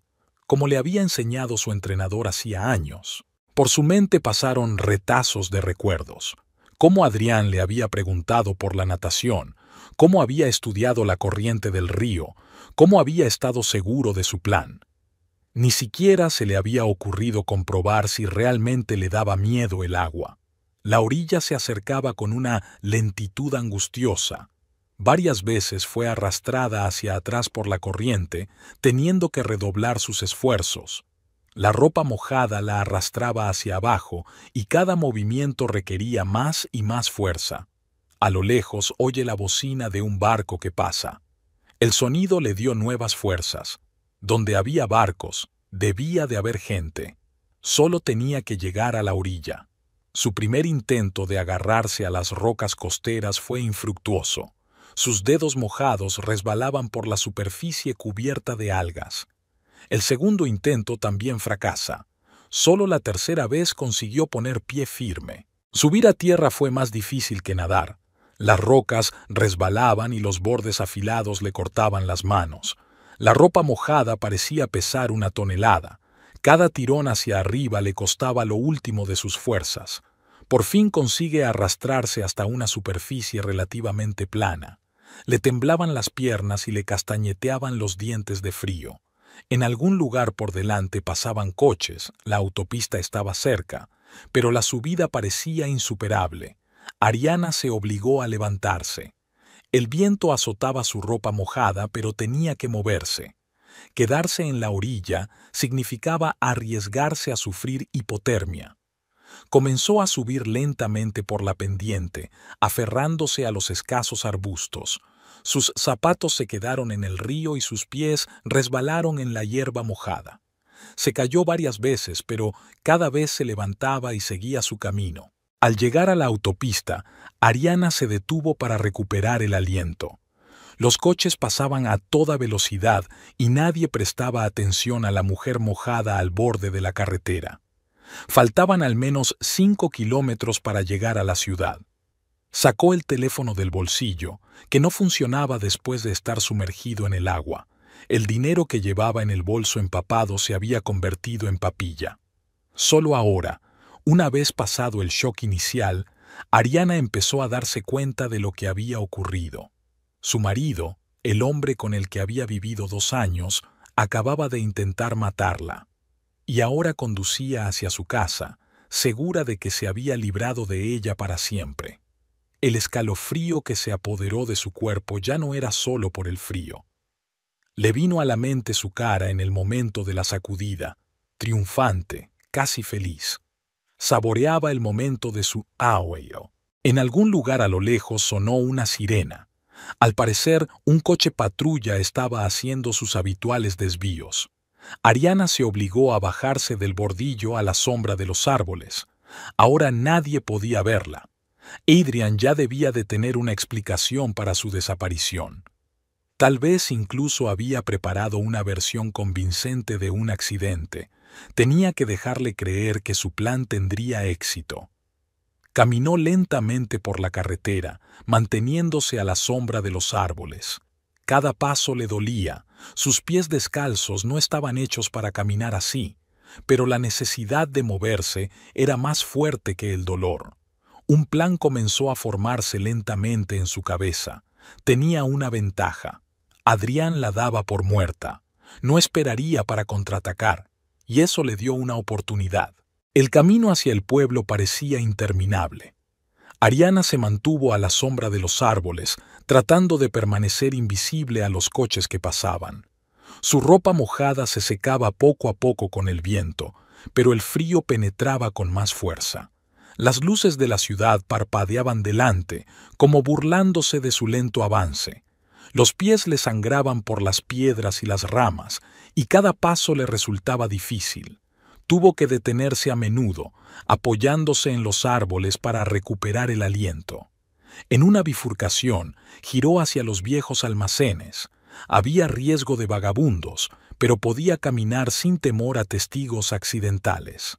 como le había enseñado su entrenador hacía años. Por su mente pasaron retazos de recuerdos. Cómo Adrián le había preguntado por la natación, cómo había estudiado la corriente del río, cómo había estado seguro de su plan. Ni siquiera se le había ocurrido comprobar si realmente le daba miedo el agua. La orilla se acercaba con una lentitud angustiosa. Varias veces fue arrastrada hacia atrás por la corriente, teniendo que redoblar sus esfuerzos. La ropa mojada la arrastraba hacia abajo y cada movimiento requería más y más fuerza. A lo lejos oye la bocina de un barco que pasa. El sonido le dio nuevas fuerzas. Donde había barcos, debía de haber gente. Solo tenía que llegar a la orilla. Su primer intento de agarrarse a las rocas costeras fue infructuoso. Sus dedos mojados resbalaban por la superficie cubierta de algas. El segundo intento también fracasa. Solo la tercera vez consiguió poner pie firme. Subir a tierra fue más difícil que nadar. Las rocas resbalaban y los bordes afilados le cortaban las manos. La ropa mojada parecía pesar 1 tonelada. Cada tirón hacia arriba le costaba lo último de sus fuerzas. Por fin consigue arrastrarse hasta una superficie relativamente plana. Le temblaban las piernas y le castañeteaban los dientes de frío. En algún lugar por delante pasaban coches, la autopista estaba cerca, pero la subida parecía insuperable. Ariana se obligó a levantarse. El viento azotaba su ropa mojada, pero tenía que moverse. Quedarse en la orilla significaba arriesgarse a sufrir hipotermia. Comenzó a subir lentamente por la pendiente, aferrándose a los escasos arbustos. Sus zapatos se quedaron en el río y sus pies resbalaron en la hierba mojada. Se cayó varias veces, pero cada vez se levantaba y seguía su camino. Al llegar a la autopista, Ariana se detuvo para recuperar el aliento. Los coches pasaban a toda velocidad y nadie prestaba atención a la mujer mojada al borde de la carretera. Faltaban al menos 5 kilómetros para llegar a la ciudad. Sacó el teléfono del bolsillo, que no funcionaba después de estar sumergido en el agua. El dinero que llevaba en el bolso empapado se había convertido en papilla. Solo ahora, una vez pasado el shock inicial, Ariana empezó a darse cuenta de lo que había ocurrido. Su marido, el hombre con el que había vivido 2 años, acababa de intentar matarla. Y ahora conducía hacia su casa, segura de que se había librado de ella para siempre. El escalofrío que se apoderó de su cuerpo ya no era solo por el frío. Le vino a la mente su cara en el momento de la sacudida, triunfante, casi feliz. Saboreaba el momento de su aueo. En algún lugar a lo lejos sonó una sirena. Al parecer, un coche patrulla estaba haciendo sus habituales desvíos. Ariana se obligó a bajarse del bordillo a la sombra de los árboles. Ahora nadie podía verla. Adrian ya debía de tener una explicación para su desaparición. Tal vez incluso había preparado una versión convincente de un accidente. Tenía que dejarle creer que su plan tendría éxito. Caminó lentamente por la carretera, manteniéndose a la sombra de los árboles. Cada paso le dolía. Sus pies descalzos no estaban hechos para caminar así, pero la necesidad de moverse era más fuerte que el dolor. Un plan comenzó a formarse lentamente en su cabeza. Tenía una ventaja. Adrián la daba por muerta. No esperaría para contraatacar, y eso le dio una oportunidad. El camino hacia el pueblo parecía interminable. Ariana se mantuvo a la sombra de los árboles, tratando de permanecer invisible a los coches que pasaban. Su ropa mojada se secaba poco a poco con el viento, pero el frío penetraba con más fuerza. Las luces de la ciudad parpadeaban delante, como burlándose de su lento avance. Los pies le sangraban por las piedras y las ramas, y cada paso le resultaba difícil. Tuvo que detenerse a menudo, apoyándose en los árboles para recuperar el aliento. En una bifurcación, giró hacia los viejos almacenes. Había riesgo de vagabundos, pero podía caminar sin temor a testigos accidentales.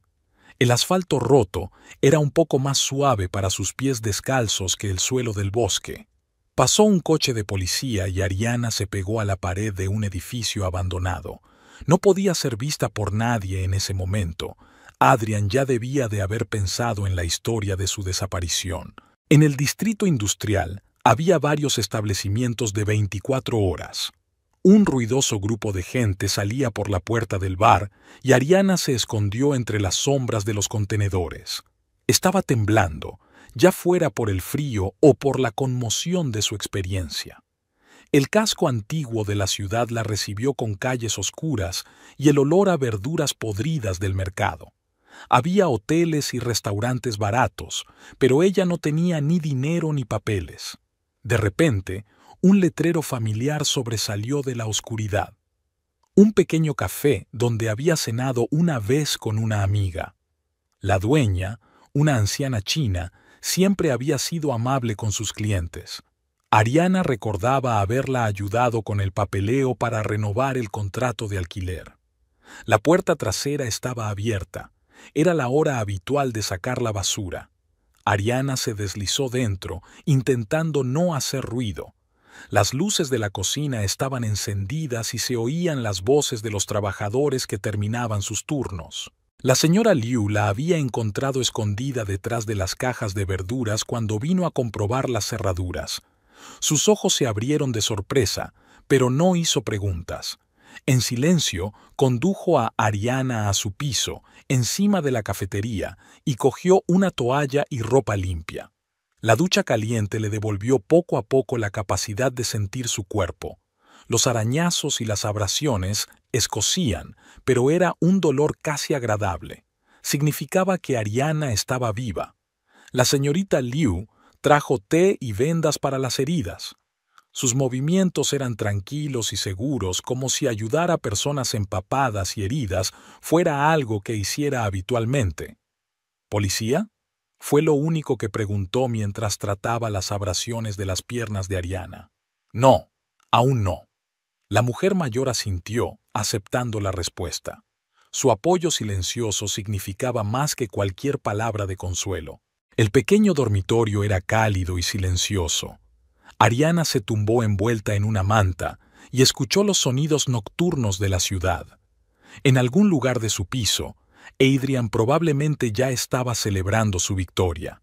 El asfalto roto era un poco más suave para sus pies descalzos que el suelo del bosque. Pasó un coche de policía y Ariana se pegó a la pared de un edificio abandonado. No podía ser vista por nadie en ese momento. Adrián ya debía de haber pensado en la historia de su desaparición. En el distrito industrial había varios establecimientos de 24 horas. Un ruidoso grupo de gente salía por la puerta del bar y Ariana se escondió entre las sombras de los contenedores. Estaba temblando, ya fuera por el frío o por la conmoción de su experiencia. El casco antiguo de la ciudad la recibió con calles oscuras y el olor a verduras podridas del mercado. Había hoteles y restaurantes baratos, pero ella no tenía ni dinero ni papeles. De repente, un letrero familiar sobresalió de la oscuridad. Un pequeño café donde había cenado una vez con una amiga. La dueña, una anciana china, siempre había sido amable con sus clientes. Ariana recordaba haberla ayudado con el papeleo para renovar el contrato de alquiler. La puerta trasera estaba abierta. Era la hora habitual de sacar la basura. Ariana se deslizó dentro, intentando no hacer ruido. Las luces de la cocina estaban encendidas y se oían las voces de los trabajadores que terminaban sus turnos. La señora Liu la había encontrado escondida detrás de las cajas de verduras cuando vino a comprobar las cerraduras. Sus ojos se abrieron de sorpresa, pero no hizo preguntas. En silencio, condujo a Ariana a su piso, encima de la cafetería, y cogió una toalla y ropa limpia. La ducha caliente le devolvió poco a poco la capacidad de sentir su cuerpo. Los arañazos y las abrasiones escocían, pero era un dolor casi agradable. Significaba que Ariana estaba viva. La señorita Liu trajo té y vendas para las heridas. Sus movimientos eran tranquilos y seguros, como si ayudar a personas empapadas y heridas fuera algo que hiciera habitualmente. ¿Policía? Fue lo único que preguntó mientras trataba las abrasiones de las piernas de Ariana. No, aún no. La mujer mayor asintió, aceptando la respuesta. Su apoyo silencioso significaba más que cualquier palabra de consuelo. El pequeño dormitorio era cálido y silencioso. Ariana se tumbó envuelta en una manta y escuchó los sonidos nocturnos de la ciudad. En algún lugar de su piso, Adrián probablemente ya estaba celebrando su victoria.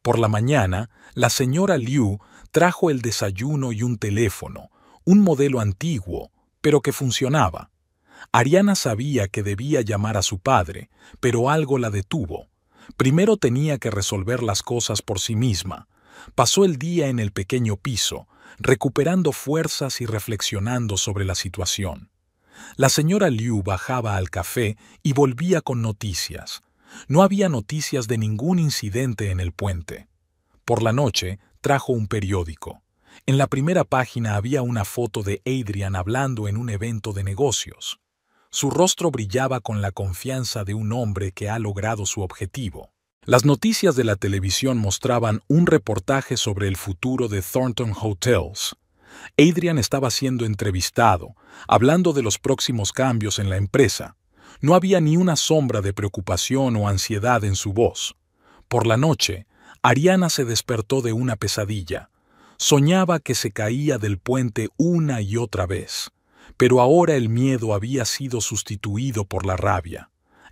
Por la mañana, la señora Liu trajo el desayuno y un teléfono, un modelo antiguo, pero que funcionaba. Ariana sabía que debía llamar a su padre, pero algo la detuvo. Primero tenía que resolver las cosas por sí misma. Pasó el día en el pequeño piso, recuperando fuerzas y reflexionando sobre la situación. La señora Liu bajaba al café y volvía con noticias. No había noticias de ningún incidente en el puente. Por la noche, trajo un periódico. En la primera página había una foto de Adrián hablando en un evento de negocios. Su rostro brillaba con la confianza de un hombre que ha logrado su objetivo. Las noticias de la televisión mostraban un reportaje sobre el futuro de Thornton Hotels. Adrian estaba siendo entrevistado, hablando de los próximos cambios en la empresa. No había ni una sombra de preocupación o ansiedad en su voz. Por la noche, Ariana se despertó de una pesadilla. Soñaba que se caía del puente una y otra vez, pero ahora el miedo había sido sustituido por la rabia.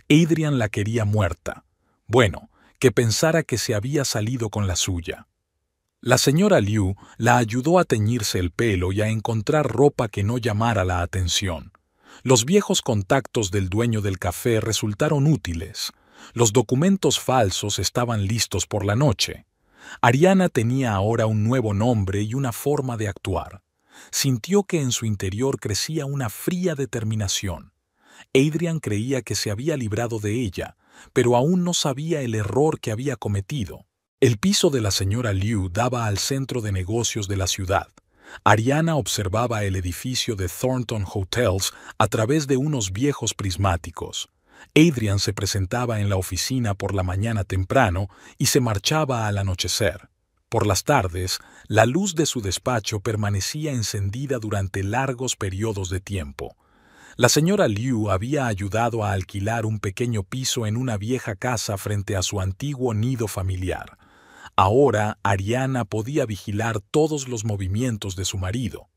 Adrian la quería muerta. Bueno, que pensara que se había salido con la suya. La señora Liu la ayudó a teñirse el pelo y a encontrar ropa que no llamara la atención. Los viejos contactos del dueño del café resultaron útiles. Los documentos falsos estaban listos por la noche. Ariana tenía ahora un nuevo nombre y una forma de actuar. Sintió que en su interior crecía una fría determinación. Adrian creía que se había librado de ella, pero aún no sabía el error que había cometido. El piso de la señora Liu daba al centro de negocios de la ciudad. Ariana observaba el edificio de Thornton Hotels a través de unos viejos prismáticos. Adrian se presentaba en la oficina por la mañana temprano y se marchaba al anochecer. Por las tardes, la luz de su despacho permanecía encendida durante largos periodos de tiempo. La señora Liu había ayudado a alquilar un pequeño piso en una vieja casa frente a su antiguo nido familiar. Ahora Ariana podía vigilar todos los movimientos de su marido.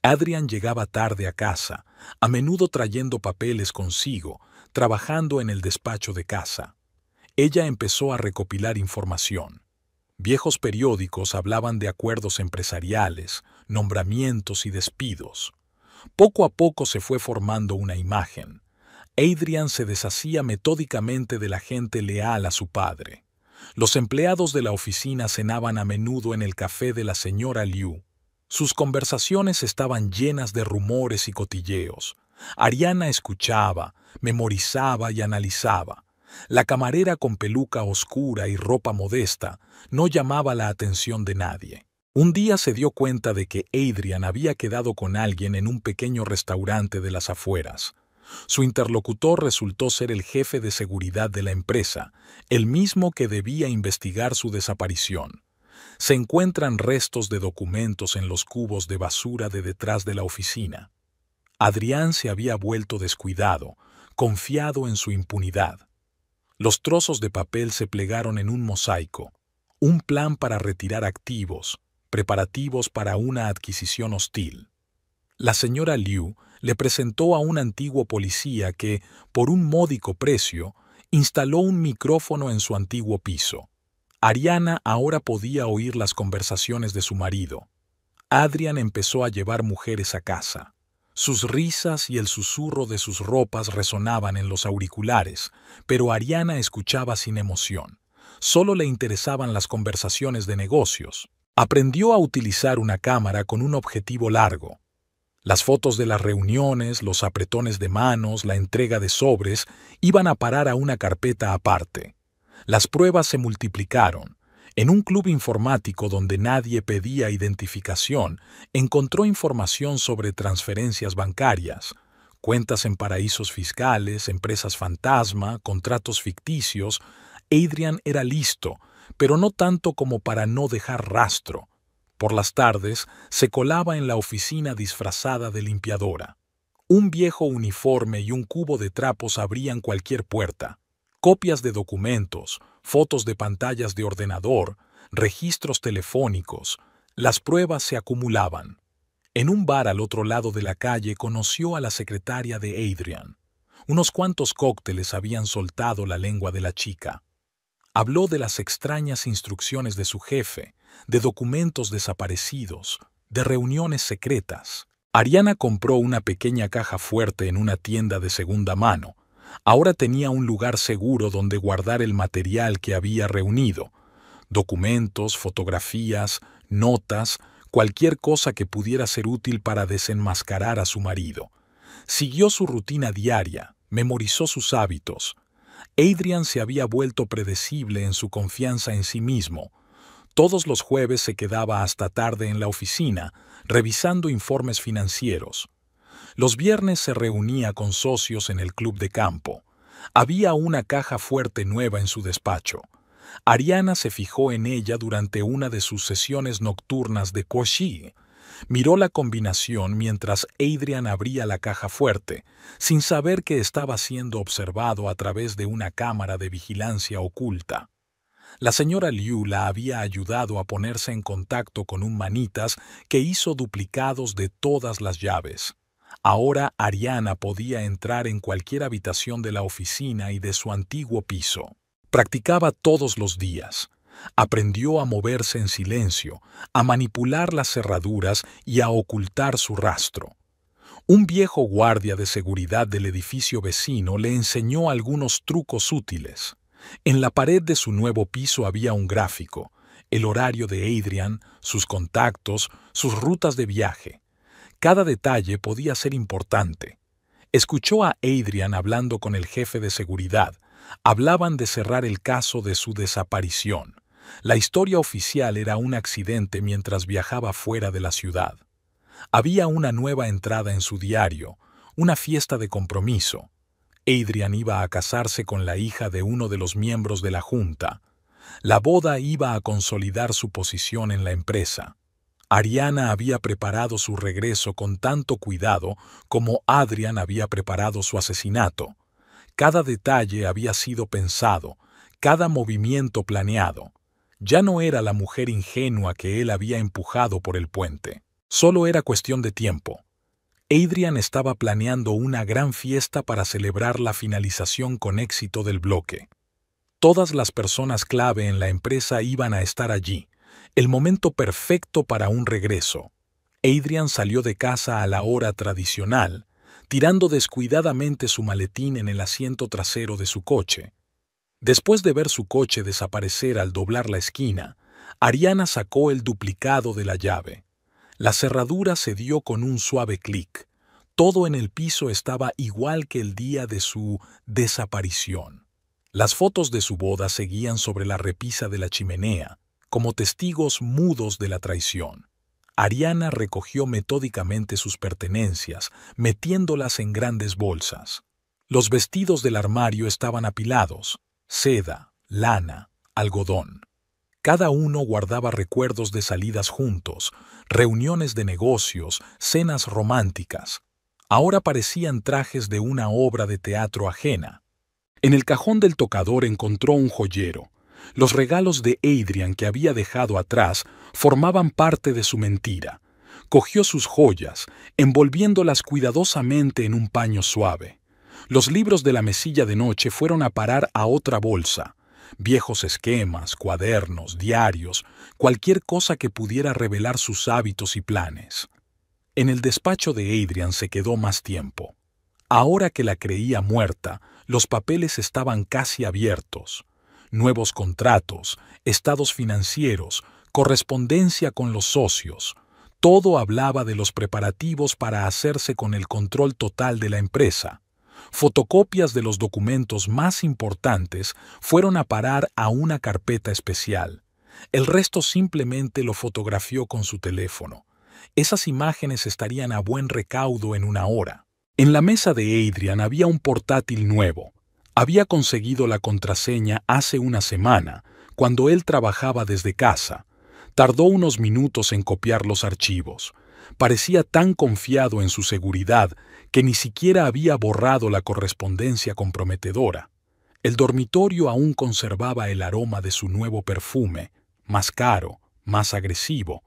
Adrian llegaba tarde a casa, a menudo trayendo papeles consigo, trabajando en el despacho de casa. Ella empezó a recopilar información. Viejos periódicos hablaban de acuerdos empresariales, nombramientos y despidos. Poco a poco se fue formando una imagen. Adrian se deshacía metódicamente de la gente leal a su padre. Los empleados de la oficina cenaban a menudo en el café de la señora Liu. Sus conversaciones estaban llenas de rumores y cotilleos. Ariana escuchaba, memorizaba y analizaba. La camarera con peluca oscura y ropa modesta no llamaba la atención de nadie. Un día se dio cuenta de que Adrian había quedado con alguien en un pequeño restaurante de las afueras. Su interlocutor resultó ser el jefe de seguridad de la empresa, el mismo que debía investigar su desaparición. Se encuentran restos de documentos en los cubos de basura de detrás de la oficina. Adrián se había vuelto descuidado, confiado en su impunidad. Los trozos de papel se plegaron en un mosaico, un plan para retirar activos, preparativos para una adquisición hostil. La señora Liu le presentó a un antiguo policía que, por un módico precio, instaló un micrófono en su antiguo piso. Ariana ahora podía oír las conversaciones de su marido. Adrian empezó a llevar mujeres a casa. Sus risas y el susurro de sus ropas resonaban en los auriculares, pero Ariana escuchaba sin emoción. Solo le interesaban las conversaciones de negocios. Aprendió a utilizar una cámara con un objetivo largo. Las fotos de las reuniones, los apretones de manos, la entrega de sobres, iban a parar a una carpeta aparte. Las pruebas se multiplicaron. En un club informático donde nadie pedía identificación, encontró información sobre transferencias bancarias, cuentas en paraísos fiscales, empresas fantasma, contratos ficticios. Adrian era listo, pero no tanto como para no dejar rastro. Por las tardes se colaba en la oficina disfrazada de limpiadora. Un viejo uniforme y un cubo de trapos abrían cualquier puerta. Copias de documentos, fotos de pantallas de ordenador, registros telefónicos. Las pruebas se acumulaban. En un bar al otro lado de la calle conoció a la secretaria de Adrian. Unos cuantos cócteles habían soltado la lengua de la chica. Habló de las extrañas instrucciones de su jefe, de documentos desaparecidos, de reuniones secretas. Ariana compró una pequeña caja fuerte en una tienda de segunda mano. Ahora tenía un lugar seguro donde guardar el material que había reunido. Documentos, fotografías, notas, cualquier cosa que pudiera ser útil para desenmascarar a su marido. Siguió su rutina diaria, memorizó sus hábitos. Adrian se había vuelto predecible en su confianza en sí mismo. Todos los jueves se quedaba hasta tarde en la oficina, revisando informes financieros. Los viernes se reunía con socios en el club de campo. Había una caja fuerte nueva en su despacho. Ariana se fijó en ella durante una de sus sesiones nocturnas de Koshi. Miró la combinación mientras Adrian abría la caja fuerte, sin saber que estaba siendo observado a través de una cámara de vigilancia oculta. La señora Liu la había ayudado a ponerse en contacto con un manitas que hizo duplicados de todas las llaves. Ahora Ariana podía entrar en cualquier habitación de la oficina y de su antiguo piso. Practicaba todos los días. Aprendió a moverse en silencio, a manipular las cerraduras y a ocultar su rastro. Un viejo guardia de seguridad del edificio vecino le enseñó algunos trucos útiles. En la pared de su nuevo piso había un gráfico, el horario de Adrian, sus contactos, sus rutas de viaje. Cada detalle podía ser importante. Escuchó a Adrian hablando con el jefe de seguridad. Hablaban de cerrar el caso de su desaparición. La historia oficial era un accidente mientras viajaba fuera de la ciudad. Había una nueva entrada en su diario, una fiesta de compromiso. Adrian iba a casarse con la hija de uno de los miembros de la junta. La boda iba a consolidar su posición en la empresa. Ariana había preparado su regreso con tanto cuidado como Adrian había preparado su asesinato. Cada detalle había sido pensado, cada movimiento planeado. Ya no era la mujer ingenua que él había empujado por el puente. Solo era cuestión de tiempo. Adrian estaba planeando una gran fiesta para celebrar la finalización con éxito del bloque. Todas las personas clave en la empresa iban a estar allí. El momento perfecto para un regreso. Adrian salió de casa a la hora tradicional, tirando descuidadamente su maletín en el asiento trasero de su coche. Después de ver su coche desaparecer al doblar la esquina, Ariana sacó el duplicado de la llave. La cerradura se dio con un suave clic. Todo en el piso estaba igual que el día de su desaparición. Las fotos de su boda seguían sobre la repisa de la chimenea, como testigos mudos de la traición. Ariana recogió metódicamente sus pertenencias, metiéndolas en grandes bolsas. Los vestidos del armario estaban apilados: seda, lana, algodón. Cada uno guardaba recuerdos de salidas juntos, reuniones de negocios, cenas románticas. Ahora parecían trajes de una obra de teatro ajena. En el cajón del tocador encontró un joyero. Los regalos de Adrian que había dejado atrás formaban parte de su mentira. Cogió sus joyas, envolviéndolas cuidadosamente en un paño suave. Los libros de la mesilla de noche fueron a parar a otra bolsa. Viejos esquemas, cuadernos, diarios, cualquier cosa que pudiera revelar sus hábitos y planes. En el despacho de Adrian se quedó más tiempo. Ahora que la creía muerta, los papeles estaban casi abiertos. Nuevos contratos, estados financieros, correspondencia con los socios. Todo hablaba de los preparativos para hacerse con el control total de la empresa. Fotocopias de los documentos más importantes fueron a parar a una carpeta especial. El resto simplemente lo fotografió con su teléfono. Esas imágenes estarían a buen recaudo en una hora. En la mesa de Adrian había un portátil nuevo. Había conseguido la contraseña hace una semana, cuando él trabajaba desde casa. Tardó unos minutos en copiar los archivos. Parecía tan confiado en su seguridad que ni siquiera había borrado la correspondencia comprometedora. El dormitorio aún conservaba el aroma de su nuevo perfume, más caro, más agresivo.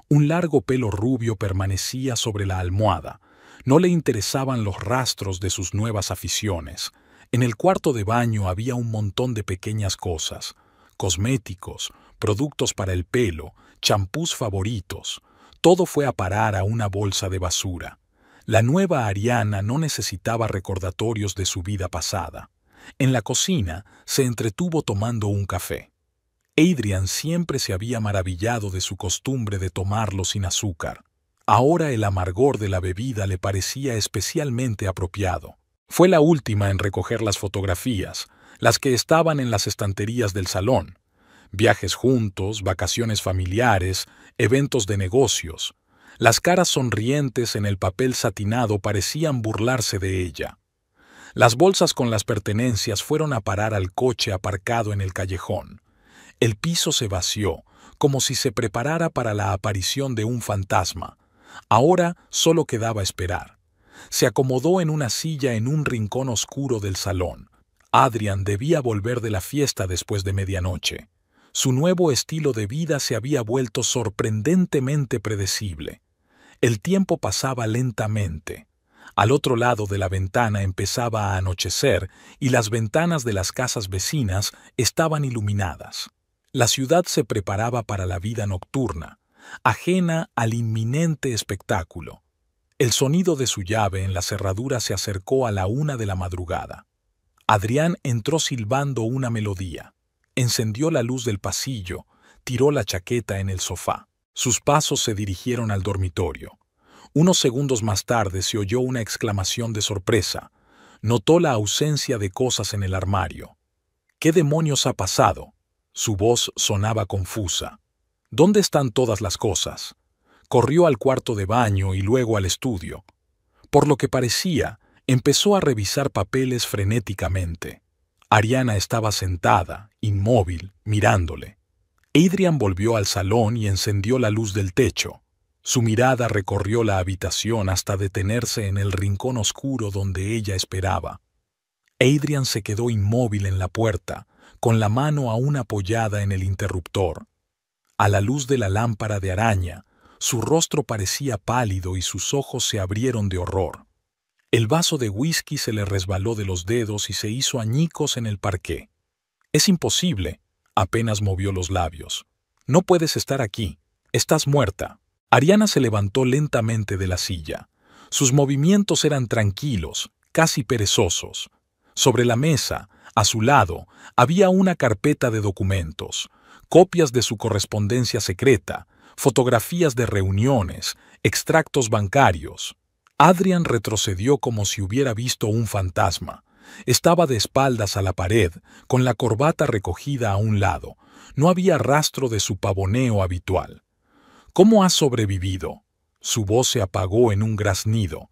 Un largo pelo rubio permanecía sobre la almohada. No le interesaban los rastros de sus nuevas aficiones. En el cuarto de baño había un montón de pequeñas cosas: cosméticos, productos para el pelo, champús favoritos. Todo fue a parar a una bolsa de basura. La nueva Ariana no necesitaba recordatorios de su vida pasada. En la cocina se entretuvo tomando un café. Adrian siempre se había maravillado de su costumbre de tomarlo sin azúcar. Ahora el amargor de la bebida le parecía especialmente apropiado. Fue la última en recoger las fotografías, las que estaban en las estanterías del salón. Viajes juntos, vacaciones familiares, eventos de negocios. Las caras sonrientes en el papel satinado parecían burlarse de ella. Las bolsas con las pertenencias fueron a parar al coche aparcado en el callejón. El piso se vació, como si se preparara para la aparición de un fantasma. Ahora solo quedaba esperar. Se acomodó en una silla en un rincón oscuro del salón. Adrián debía volver de la fiesta después de medianoche. Su nuevo estilo de vida se había vuelto sorprendentemente predecible. El tiempo pasaba lentamente. Al otro lado de la ventana empezaba a anochecer y las ventanas de las casas vecinas estaban iluminadas. La ciudad se preparaba para la vida nocturna, ajena al inminente espectáculo. El sonido de su llave en la cerradura se acercó a la 1 de la madrugada. Adrián entró silbando una melodía. Encendió la luz del pasillo, tiró la chaqueta en el sofá. Sus pasos se dirigieron al dormitorio. Unos segundos más tarde se oyó una exclamación de sorpresa. Notó la ausencia de cosas en el armario. ¿Qué demonios ha pasado? Su voz sonaba confusa. ¿Dónde están todas las cosas? Corrió al cuarto de baño y luego al estudio. Por lo que parecía, empezó a revisar papeles frenéticamente. Ariana estaba sentada, inmóvil, mirándole. Adrián volvió al salón y encendió la luz del techo. Su mirada recorrió la habitación hasta detenerse en el rincón oscuro donde ella esperaba. Adrián se quedó inmóvil en la puerta, con la mano aún apoyada en el interruptor. A la luz de la lámpara de araña, su rostro parecía pálido y sus ojos se abrieron de horror. El vaso de whisky se le resbaló de los dedos y se hizo añicos en el parqué. «Es imposible», apenas movió los labios. «No puedes estar aquí. Estás muerta». Ariana se levantó lentamente de la silla. Sus movimientos eran tranquilos, casi perezosos. Sobre la mesa, a su lado, había una carpeta de documentos, copias de su correspondencia secreta, fotografías de reuniones, extractos bancarios. Adrián retrocedió como si hubiera visto un fantasma. Estaba de espaldas a la pared, con la corbata recogida a un lado. No había rastro de su pavoneo habitual. «¿Cómo has sobrevivido?» Su voz se apagó en un graznido.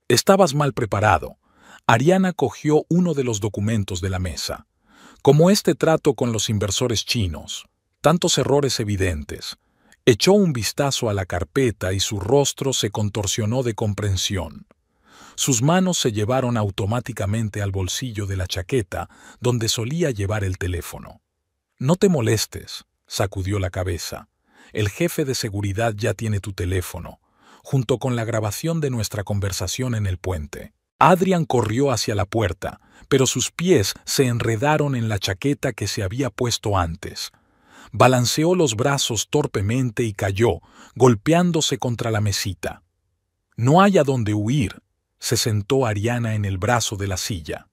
«Estabas mal preparado». Ariana cogió uno de los documentos de la mesa. «Como este trato con los inversores chinos. Tantos errores evidentes». Echó un vistazo a la carpeta y su rostro se contorsionó de comprensión. Sus manos se llevaron automáticamente al bolsillo de la chaqueta, donde solía llevar el teléfono. «No te molestes», sacudió la cabeza. «El jefe de seguridad ya tiene tu teléfono, junto con la grabación de nuestra conversación en el puente». Adrián corrió hacia la puerta, pero sus pies se enredaron en la chaqueta que se había puesto antes. Balanceó los brazos torpemente y cayó, golpeándose contra la mesita. «No hay a dónde huir», se sentó Ariana en el brazo de la silla.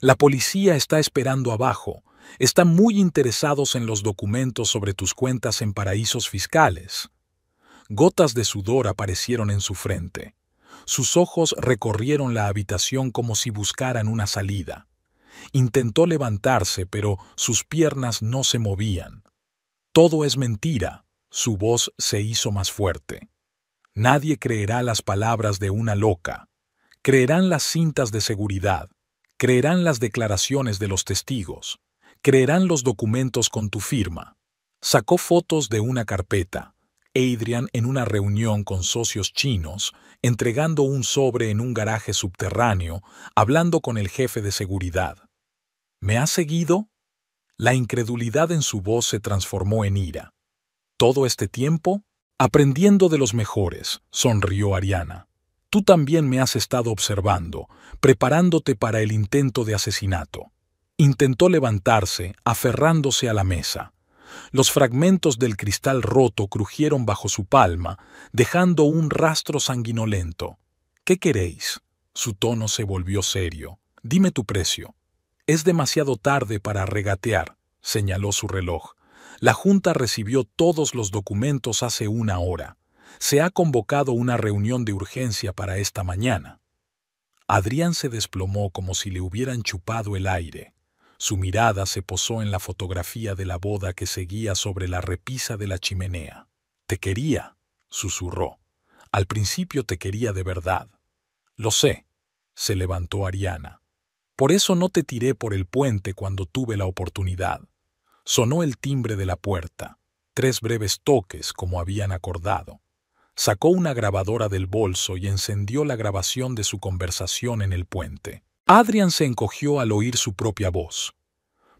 «La policía está esperando abajo. Están muy interesados en los documentos sobre tus cuentas en paraísos fiscales». Gotas de sudor aparecieron en su frente. Sus ojos recorrieron la habitación como si buscaran una salida. Intentó levantarse, pero sus piernas no se movían. «Todo es mentira», su voz se hizo más fuerte. «Nadie creerá las palabras de una loca. Creerán las cintas de seguridad, creerán las declaraciones de los testigos, creerán los documentos con tu firma». Sacó fotos de una carpeta. Adrián en una reunión con socios chinos, entregando un sobre en un garaje subterráneo, hablando con el jefe de seguridad. «¿Me has seguido?» La incredulidad en su voz se transformó en ira. «¿Todo este tiempo?» «Aprendiendo de los mejores», sonrió Ariana. «Tú también me has estado observando, preparándote para el intento de asesinato». Intentó levantarse, aferrándose a la mesa. Los fragmentos del cristal roto crujieron bajo su palma, dejando un rastro sanguinolento. «¿Qué queréis?» Su tono se volvió serio. «Dime tu precio». «Es demasiado tarde para regatear», señaló su reloj. «La Junta recibió todos los documentos hace 1 hora. Se ha convocado una reunión de urgencia para esta mañana». Adrián se desplomó como si le hubieran chupado el aire. Su mirada se posó en la fotografía de la boda que seguía sobre la repisa de la chimenea. «Te quería», susurró. «Al principio te quería de verdad». «Lo sé», se levantó Ariana. «Por eso no te tiré por el puente cuando tuve la oportunidad». Sonó el timbre de la puerta. 3 breves toques, como habían acordado. Sacó una grabadora del bolso y encendió la grabación de su conversación en el puente. Adrian se encogió al oír su propia voz.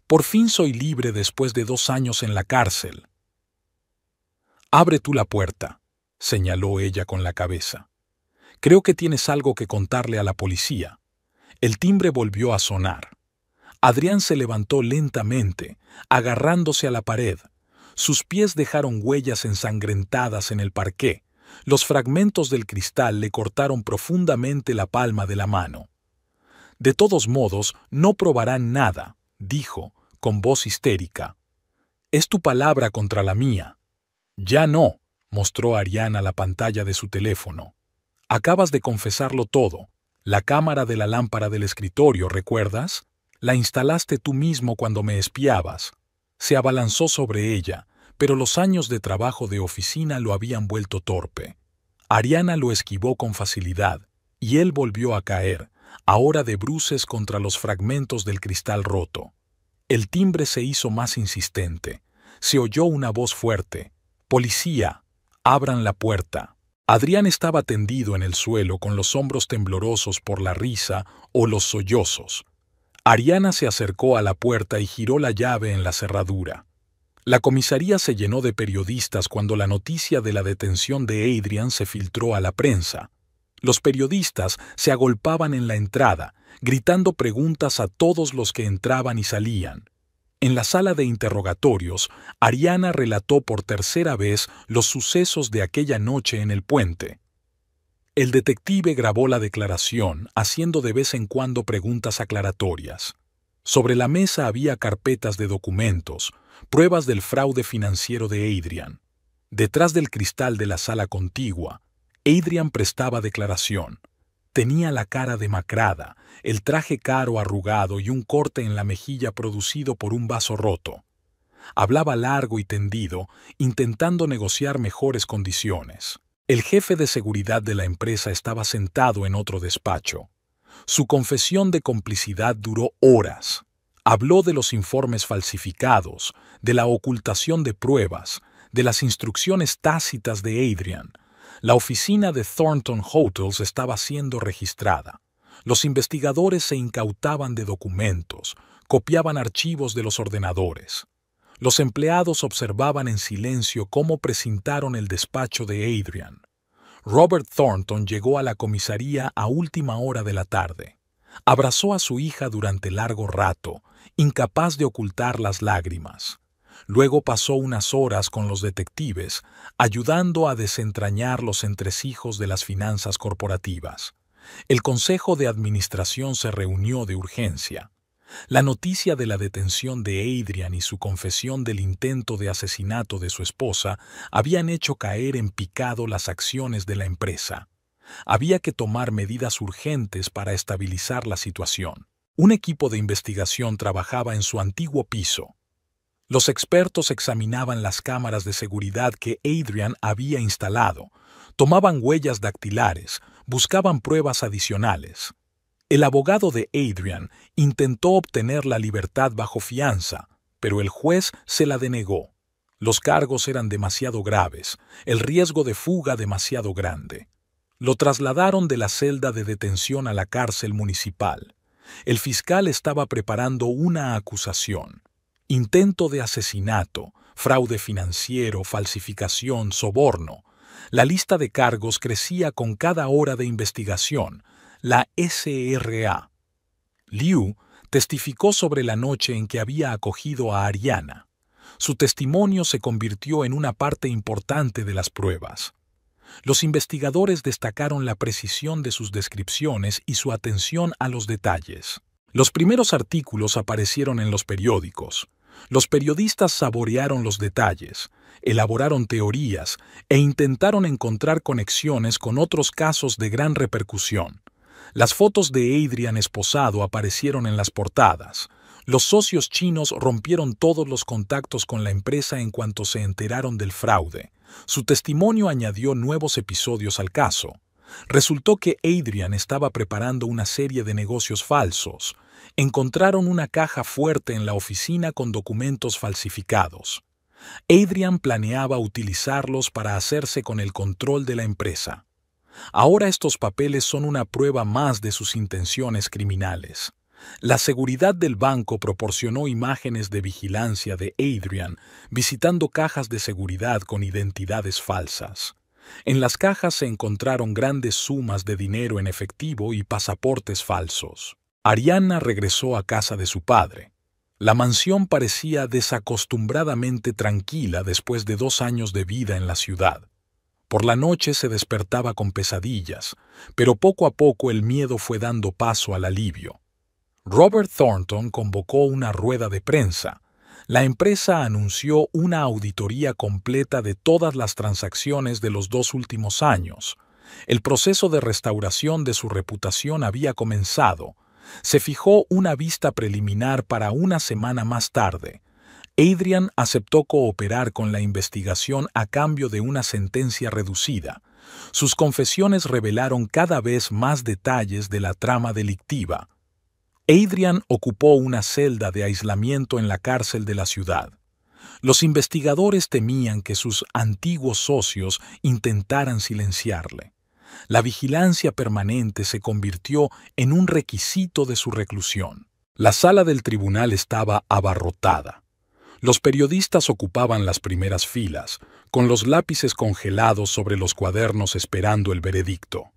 «Por fin soy libre después de 2 años en la cárcel». «Abre tú la puerta», señaló ella con la cabeza. «Creo que tienes algo que contarle a la policía». El timbre volvió a sonar. Adrián se levantó lentamente, agarrándose a la pared. Sus pies dejaron huellas ensangrentadas en el parqué. Los fragmentos del cristal le cortaron profundamente la palma de la mano. «De todos modos, no probarán nada», dijo, con voz histérica. «Es tu palabra contra la mía». «Ya no», mostró Ariana la pantalla de su teléfono. «Acabas de confesarlo todo. La cámara de la lámpara del escritorio, ¿recuerdas? La instalaste tú mismo cuando me espiabas». Se abalanzó sobre ella, pero los años de trabajo de oficina lo habían vuelto torpe. Ariana lo esquivó con facilidad, y él volvió a caer, ahora de bruces contra los fragmentos del cristal roto. El timbre se hizo más insistente. Se oyó una voz fuerte. «Policía, abran la puerta». Adrián estaba tendido en el suelo con los hombros temblorosos por la risa o los sollozos. Ariana se acercó a la puerta y giró la llave en la cerradura. La comisaría se llenó de periodistas cuando la noticia de la detención de Adrian se filtró a la prensa. Los periodistas se agolpaban en la entrada, gritando preguntas a todos los que entraban y salían. En la sala de interrogatorios, Ariana relató por tercera vez los sucesos de aquella noche en el puente. El detective grabó la declaración, haciendo de vez en cuando preguntas aclaratorias. Sobre la mesa había carpetas de documentos, pruebas del fraude financiero de Adrian. Detrás del cristal de la sala contigua, Adrian prestaba declaración. Tenía la cara demacrada, el traje caro arrugado y un corte en la mejilla producido por un vaso roto. Hablaba largo y tendido, intentando negociar mejores condiciones. El jefe de seguridad de la empresa estaba sentado en otro despacho. Su confesión de complicidad duró horas. Habló de los informes falsificados, de la ocultación de pruebas, de las instrucciones tácitas de Adrian. La oficina de Thornton Hotels estaba siendo registrada. Los investigadores se incautaban de documentos, copiaban archivos de los ordenadores. Los empleados observaban en silencio cómo precintaron el despacho de Adrian. Robert Thornton llegó a la comisaría a última hora de la tarde. Abrazó a su hija durante largo rato, incapaz de ocultar las lágrimas. Luego pasó unas horas con los detectives, ayudando a desentrañar los entresijos de las finanzas corporativas. El Consejo de Administración se reunió de urgencia. La noticia de la detención de Adrian y su confesión del intento de asesinato de su esposa habían hecho caer en picado las acciones de la empresa. Había que tomar medidas urgentes para estabilizar la situación. Un equipo de investigación trabajaba en su antiguo piso. Los expertos examinaban las cámaras de seguridad que Adrian había instalado, tomaban huellas dactilares, buscaban pruebas adicionales. El abogado de Adrian intentó obtener la libertad bajo fianza, pero el juez se la denegó. Los cargos eran demasiado graves, el riesgo de fuga demasiado grande. Lo trasladaron de la celda de detención a la cárcel municipal. El fiscal estaba preparando una acusación. Intento de asesinato, fraude financiero, falsificación, soborno. La lista de cargos crecía con cada hora de investigación. La SRA. Liu testificó sobre la noche en que había acogido a Ariana. Su testimonio se convirtió en una parte importante de las pruebas. Los investigadores destacaron la precisión de sus descripciones y su atención a los detalles. Los primeros artículos aparecieron en los periódicos. Los periodistas saborearon los detalles, elaboraron teorías e intentaron encontrar conexiones con otros casos de gran repercusión. Las fotos de Adrian esposado aparecieron en las portadas. Los socios chinos rompieron todos los contactos con la empresa en cuanto se enteraron del fraude. Su testimonio añadió nuevos episodios al caso. Resultó que Adrian estaba preparando una serie de negocios falsos. Encontraron una caja fuerte en la oficina con documentos falsificados. Adrian planeaba utilizarlos para hacerse con el control de la empresa. Ahora estos papeles son una prueba más de sus intenciones criminales. La seguridad del banco proporcionó imágenes de vigilancia de Adrian visitando cajas de seguridad con identidades falsas. En las cajas se encontraron grandes sumas de dinero en efectivo y pasaportes falsos. Ariana regresó a casa de su padre. La mansión parecía desacostumbradamente tranquila después de 2 años de vida en la ciudad. Por la noche se despertaba con pesadillas, pero poco a poco el miedo fue dando paso al alivio. Robert Thornton convocó una rueda de prensa. La empresa anunció una auditoría completa de todas las transacciones de los 2 últimos años. El proceso de restauración de su reputación había comenzado. Se fijó una vista preliminar para una semana más tarde. Adrian aceptó cooperar con la investigación a cambio de una sentencia reducida. Sus confesiones revelaron cada vez más detalles de la trama delictiva. Adrian ocupó una celda de aislamiento en la cárcel de la ciudad. Los investigadores temían que sus antiguos socios intentaran silenciarle. La vigilancia permanente se convirtió en un requisito de su reclusión. La sala del tribunal estaba abarrotada. Los periodistas ocupaban las primeras filas, con los lápices congelados sobre los cuadernos esperando el veredicto.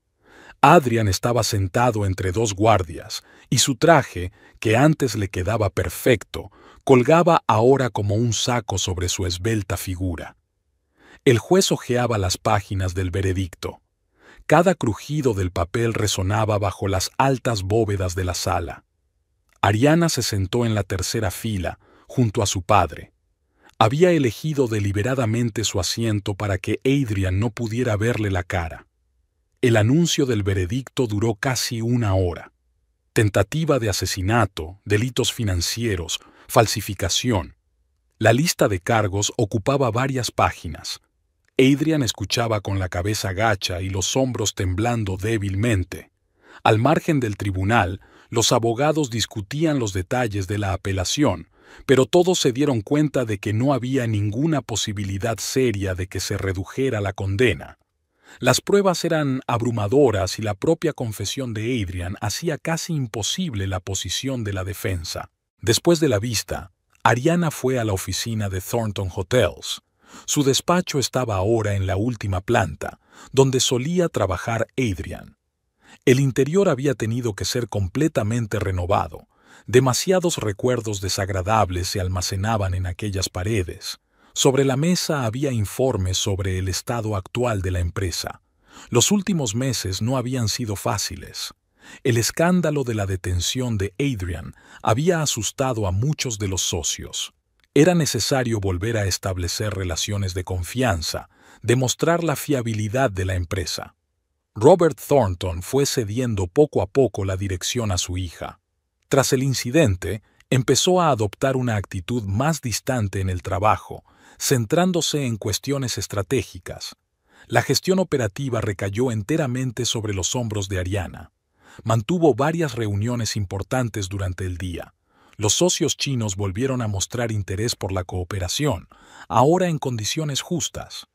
Adrian estaba sentado entre 2 guardias, y su traje, que antes le quedaba perfecto, colgaba ahora como un saco sobre su esbelta figura. El juez hojeaba las páginas del veredicto. Cada crujido del papel resonaba bajo las altas bóvedas de la sala. Ariana se sentó en la tercera fila, junto a su padre. Había elegido deliberadamente su asiento para que Adrian no pudiera verle la cara. El anuncio del veredicto duró casi 1 hora. Tentativa de asesinato, delitos financieros, falsificación. La lista de cargos ocupaba varias páginas. Adrian escuchaba con la cabeza gacha y los hombros temblando débilmente. Al margen del tribunal, los abogados discutían los detalles de la apelación, pero todos se dieron cuenta de que no había ninguna posibilidad seria de que se redujera la condena. Las pruebas eran abrumadoras y la propia confesión de Adrian hacía casi imposible la posición de la defensa. Después de la vista, Ariana fue a la oficina de Thornton Hotels. Su despacho estaba ahora en la última planta, donde solía trabajar Adrian. El interior había tenido que ser completamente renovado. Demasiados recuerdos desagradables se almacenaban en aquellas paredes. Sobre la mesa había informes sobre el estado actual de la empresa. Los últimos meses no habían sido fáciles. El escándalo de la detención de Adrian había asustado a muchos de los socios. Era necesario volver a establecer relaciones de confianza, demostrar la fiabilidad de la empresa. Robert Thornton fue cediendo poco a poco la dirección a su hija. Tras el incidente, empezó a adoptar una actitud más distante en el trabajo, centrándose en cuestiones estratégicas. La gestión operativa recayó enteramente sobre los hombros de Ariana. Mantuvo varias reuniones importantes durante el día. Los socios chinos volvieron a mostrar interés por la cooperación, ahora en condiciones justas.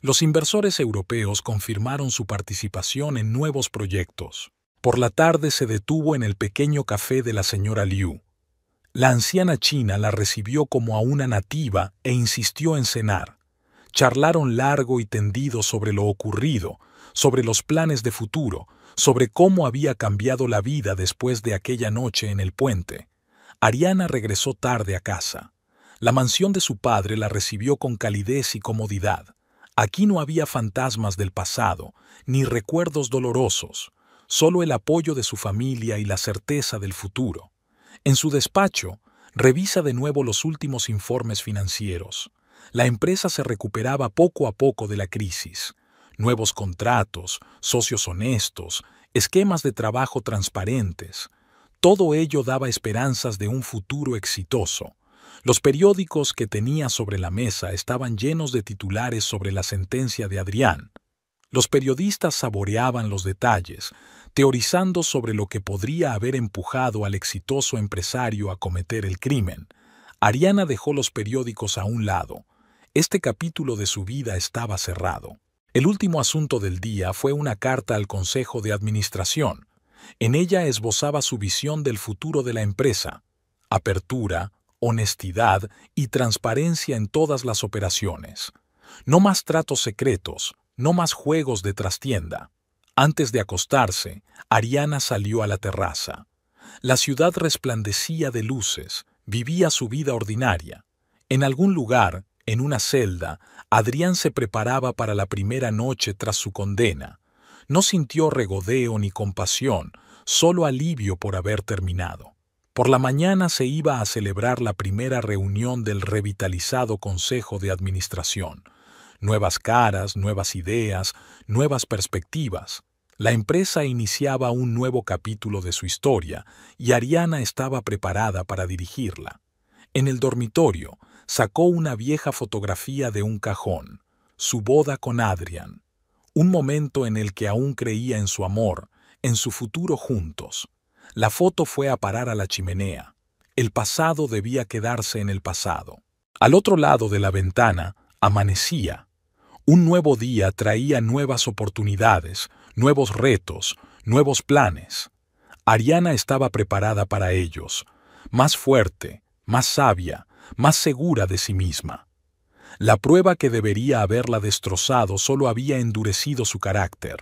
Los inversores europeos confirmaron su participación en nuevos proyectos. Por la tarde se detuvo en el pequeño café de la señora Liu. La anciana china la recibió como a una nativa e insistió en cenar. Charlaron largo y tendido sobre lo ocurrido, sobre los planes de futuro, sobre cómo había cambiado la vida después de aquella noche en el puente. Ariana regresó tarde a casa. La mansión de su padre la recibió con calidez y comodidad. Aquí no había fantasmas del pasado, ni recuerdos dolorosos, solo el apoyo de su familia y la certeza del futuro. En su despacho, revisa de nuevo los últimos informes financieros. La empresa se recuperaba poco a poco de la crisis. Nuevos contratos, socios honestos, esquemas de trabajo transparentes. Todo ello daba esperanzas de un futuro exitoso. Los periódicos que tenía sobre la mesa estaban llenos de titulares sobre la sentencia de Adrian. Los periodistas saboreaban los detalles, teorizando sobre lo que podría haber empujado al exitoso empresario a cometer el crimen. Ariana dejó los periódicos a un lado. Este capítulo de su vida estaba cerrado. El último asunto del día fue una carta al Consejo de Administración. En ella esbozaba su visión del futuro de la empresa: apertura, honestidad y transparencia en todas las operaciones. No más tratos secretos, no más juegos de trastienda. Antes de acostarse, Ariana salió a la terraza. La ciudad resplandecía de luces, vivía su vida ordinaria. En algún lugar, en una celda, Adrián se preparaba para la primera noche tras su condena. No sintió regodeo ni compasión, solo alivio por haber terminado. Por la mañana se iba a celebrar la primera reunión del revitalizado Consejo de Administración. Nuevas caras, nuevas ideas, nuevas perspectivas. La empresa iniciaba un nuevo capítulo de su historia y Ariana estaba preparada para dirigirla. En el dormitorio, sacó una vieja fotografía de un cajón, su boda con Adrián. Un momento en el que aún creía en su amor, en su futuro juntos. La foto fue a parar a la chimenea. El pasado debía quedarse en el pasado. Al otro lado de la ventana, amanecía. Un nuevo día traía nuevas oportunidades, nuevos retos, nuevos planes. Ariana estaba preparada para ellos, más fuerte, más sabia, más segura de sí misma. La prueba que debería haberla destrozado solo había endurecido su carácter.